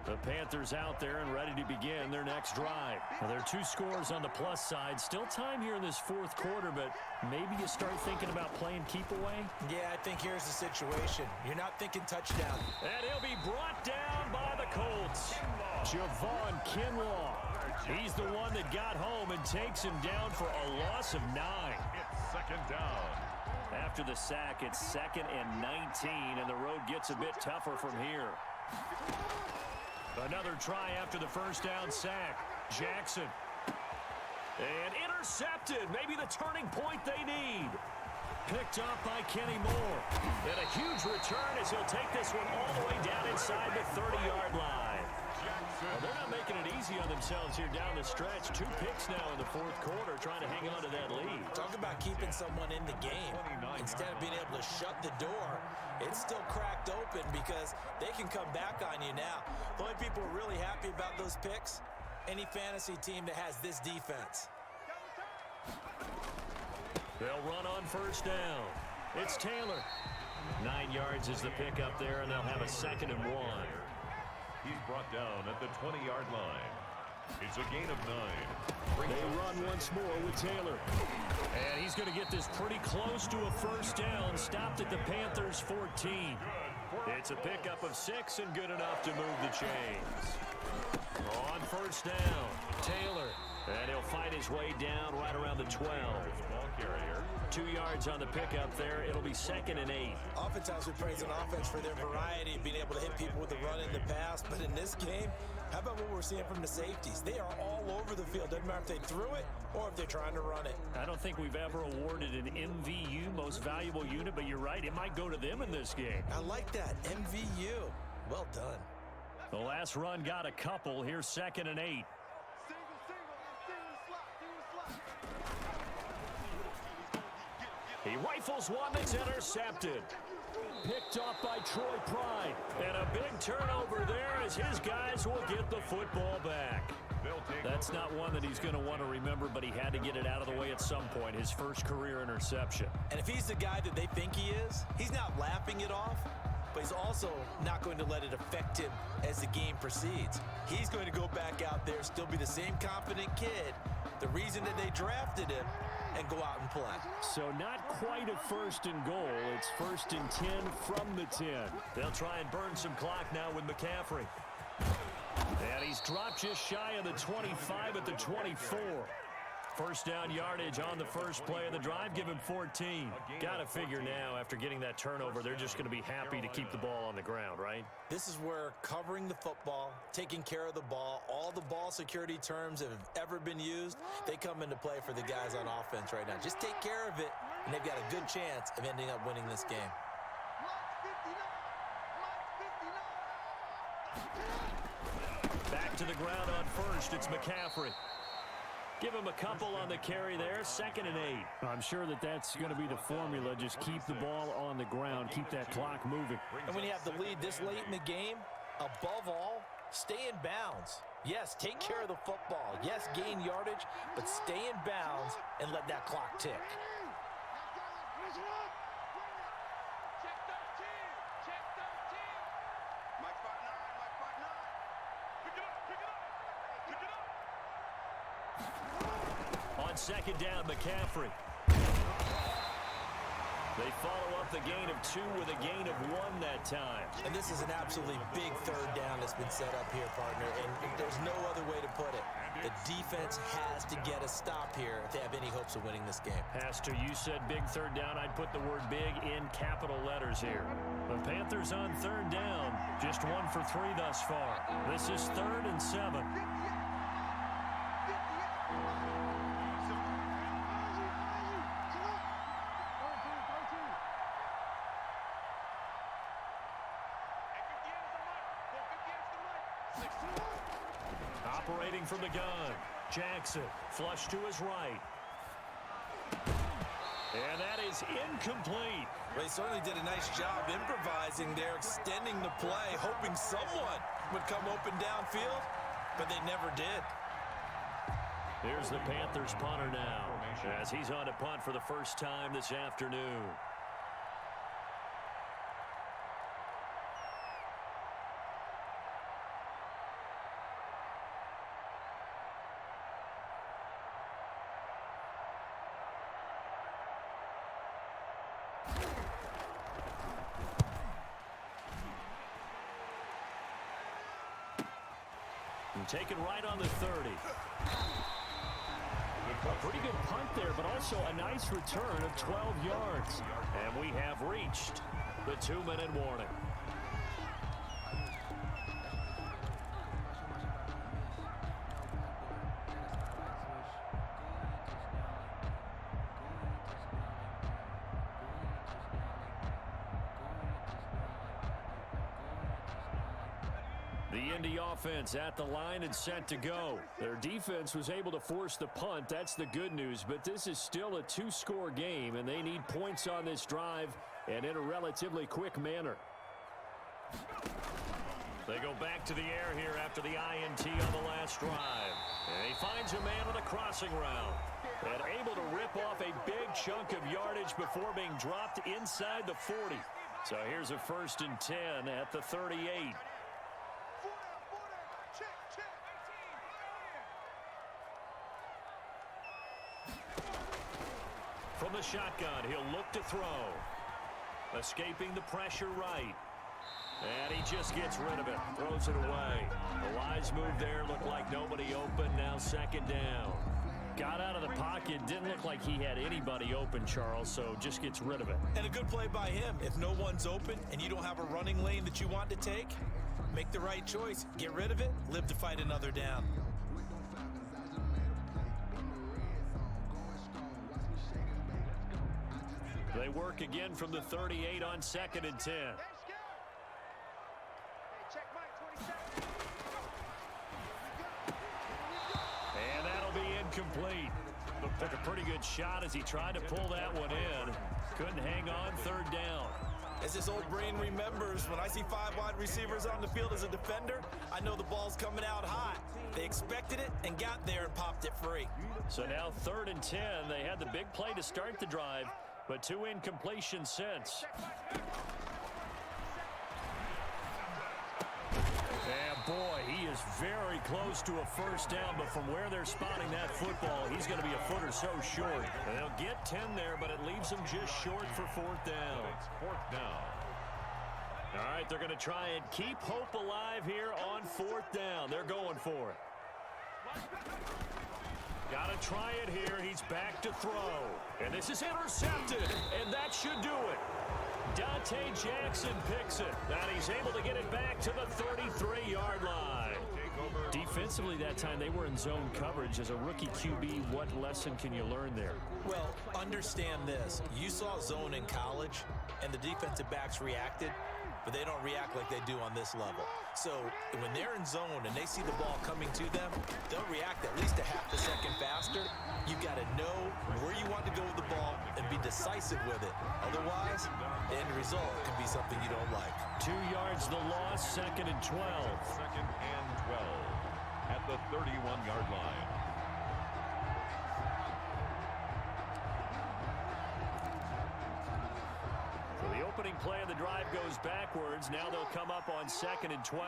The Panthers out there and ready to begin their next drive. Now, there are 2 scores on the plus side. Still time here in this 4th quarter, but maybe you start thinking about playing keep away? Yeah, I think here's the situation. You're not thinking touchdown. And he'll be brought down by the Colts. Javon Kinlaw. He's the one that got home and takes him down for a loss of 9. It's 2nd down. After the sack, it's 2nd and 19, and the road gets a bit tougher from here. Another try after the first down sack. Jackson. And intercepted. Maybe the turning point they need. Picked up by Kenny Moore. And a huge return as he'll take this one all the way down inside the 30-yard line. Well, they're not making it easy on themselves here down the stretch. 2 picks now in the 4th quarter trying to hang on to that lead. Talk about keeping someone in the game. Instead of being able to shut the door, it's still cracked open because they can come back on you now. The only people who are really happy about those picks, any fantasy team that has this defense. They'll run on first down. It's Taylor. 9 yards is the pick up there, and they'll have a 2nd and 1. He's brought down at the 20-yard line. It's a gain of 9. They run once more with Taylor. And he's going to get this pretty close to a first down. Stopped at the Panthers' 14. It's a pickup of 6 and good enough to move the chains. On first down, Taylor. And he'll fight his way down right around the 12. Ball carrier. 2 yards on the pickup there. It'll be 2nd and 8. Oftentimes we praise an offense for their variety of being able to hit people with the run in the pass. But in this game, how about what we're seeing from the safeties? They are all over the field. Doesn't matter if they threw it or if they're trying to run it. I don't think we've ever awarded an MVU, most valuable unit, but you're right. It might go to them in this game. I like that. MVU. Well done. The last run got a couple. Here's 2nd and 8. He rifles one that's intercepted. Picked off by Troy Pride. And a big turnover there as his guys will get the football back. That's not one that he's going to want to remember, but he had to get it out of the way at some point. His first career interception. And if he's the guy that they think he is, he's not laughing it off, but he's also not going to let it affect him as the game proceeds. He's going to go back out there, still be the same confident kid, the reason that they drafted him, and go out and play. So not quite a 1st and goal. It's 1st and 10 from the 10. They'll try and burn some clock now with McCaffrey. And he's dropped just shy of the 25 at the 24. First down yardage on the first play of the drive. Give him 14. Got to figure now, after getting that turnover, they're just going to be happy to keep the ball on the ground, right? This is where covering the football, taking care of the ball, all the ball security terms that have ever been used, they come into play for the guys on offense right now. Just take care of it, and they've got a good chance of ending up winning this game. Back to the ground on first. It's McCaffrey. Give him a couple on the carry there. 2nd and 8. I'm sure that that's going to be the formula. Just keep the ball on the ground. Keep that clock moving. And when you have the lead this late in the game, above all, stay in bounds. Yes, take care of the football. Yes, gain yardage, but stay in bounds and let that clock tick. On second down, McCaffrey. They follow up the gain of 2 with a gain of 1 that time. And this is an absolutely big third down that's been set up here, partner, and there's no other way to put it. The defense has to get a stop here if they have any hopes of winning this game. Pastor, you said big third down. I'd put the word big in capital letters here. The Panthers on third down, just 1 for 3 thus far. This is 3rd and 7. Operating from the gun, Jackson, flush to his right. And that is incomplete. They certainly did a nice job improvising there, extending the play, hoping someone would come open downfield, but they never did. Here's the Panthers punter now, as he's on to punt for the first time this afternoon. Taken right on the 30. A pretty good punt there, but also a nice return of 12 yards. And we have reached the 2-minute warning. The Indy offense at the line and set to go. Their defense was able to force the punt. That's the good news. But this is still a 2-score game, and they need points on this drive and in a relatively quick manner. They go back to the air here after the INT on the last drive. And he finds a man on a crossing route. And able to rip off a big chunk of yardage before being dropped inside the 40. So here's a 1st and 10 at the 38. From the shotgun, he'll look to throw. Escaping the pressure right. And he just gets rid of it. Throws it away. The wise move there. Looked like nobody open. Now 2nd down. Got out of the pocket. Didn't look like he had anybody open, Charles, so just gets rid of it. And a good play by him. If no one's open and you don't have a running lane that you want to take, make the right choice. Get rid of it. Live to fight another down. They work again from the 38 on 2nd and 10. And that'll be incomplete. Took a pretty good shot as he tried to pull that one in. Couldn't hang on 3rd down. As this old brain remembers, when I see 5 wide receivers on the field as a defender, I know the ball's coming out hot. They expected it and got there and popped it free. So now 3rd and 10. They had the big play to start the drive, but 2 incompletions since. And boy, he is very close to a 1st down, but from where they're spotting that football, he's going to be a foot or so short. And they'll get 10 there, but it leaves them just short for 4th down. It's 4th down. All right, they're going to try and keep hope alive here on 4th down. They're going for it. Got to try it here. He's back to throw. And this is intercepted, and that should do it. Jackson picks it, and he's able to get it back to the 33-yard line. Defensively that time, they were in zone coverage. As a rookie QB, what lesson can you learn there? Well, understand this. You saw zone in college, and the defensive backs reacted, but they don't react like they do on this level. So when they're in zone and they see the ball coming to them, they'll react at least a half a second faster. You've got to know where you want to go with the ball and be decisive with it. Otherwise, the end result can be something you don't like. 2 yards the loss, 2nd and 12. 2nd and 12 at the 31-yard line. So the opening play of the drive goes backwards. Now they'll come up on 2nd and 12.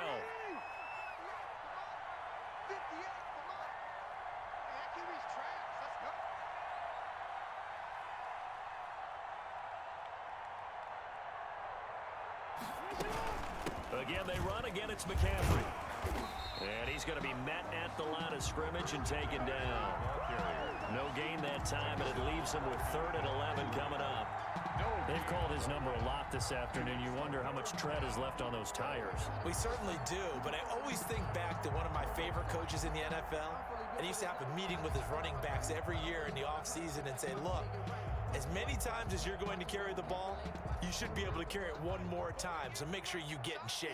Again, they run. Again, it's McCaffrey. And he's going to be met at the line of scrimmage and taken down. No gain that time, and it leaves him with 3rd and 11 coming up. They've called his number a lot this afternoon. You wonder how much tread is left on those tires. We certainly do, but I always think back to one of my favorite coaches in the NFL. And he used to have a meeting with his running backs every year in the offseason and say, look, as many times as you're going to carry the ball, you should be able to carry it one more time, so make sure you get in shape.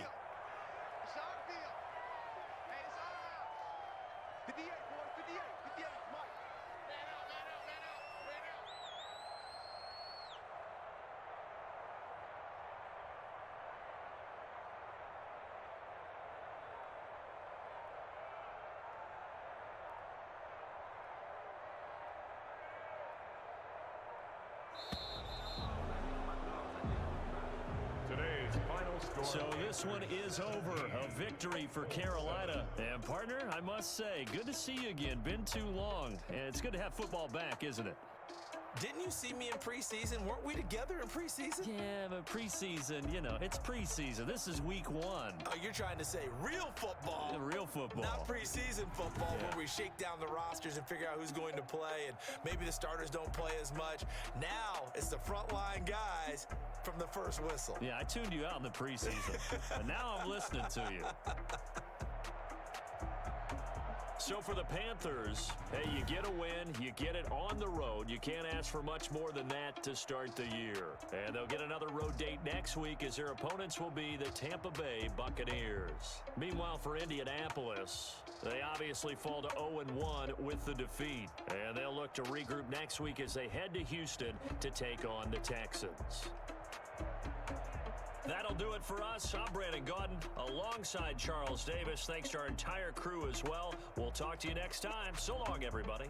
So this one is over. A victory for Carolina. And partner, I must say, good to see you again. Been too long. And it's good to have football back, isn't it? Didn't you see me in preseason? Weren't we together in preseason? Yeah, but preseason, you know, it's preseason. This is week 1. Oh, you're trying to say real football. Yeah, real football. Not preseason football where we shake down the rosters and figure out who's going to play, and maybe the starters don't play as much. Now it's the frontline guys from the first whistle. Yeah, I tuned you out in the preseason. And now I'm listening to you. So for the Panthers, hey, you get a win, you get it on the road. You can't ask for much more than that to start the year. And they'll get another road date next week as their opponents will be the Tampa Bay Buccaneers. Meanwhile, for Indianapolis, they obviously fall to 0-1 with the defeat. And they'll look to regroup next week as they head to Houston to take on the Texans. That'll do it for us. I'm Brandon Gaudin alongside Charles Davis. Thanks to our entire crew as well. We'll talk to you next time. So long, everybody.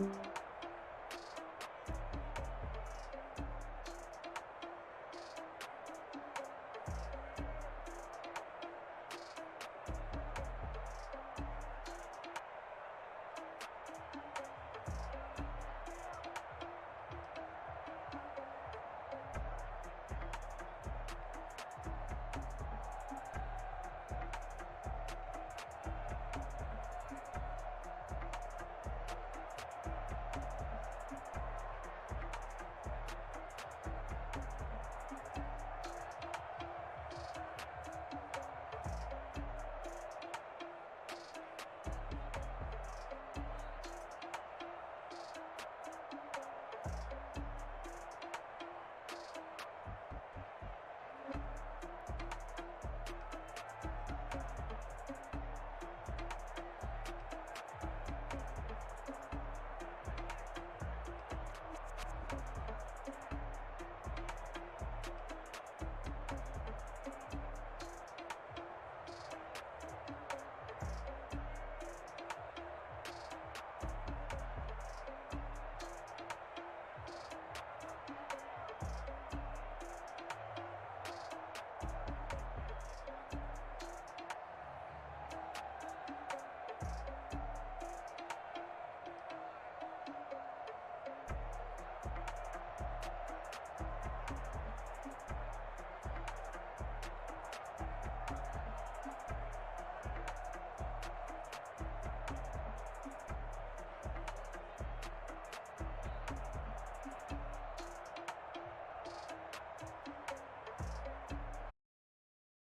minute.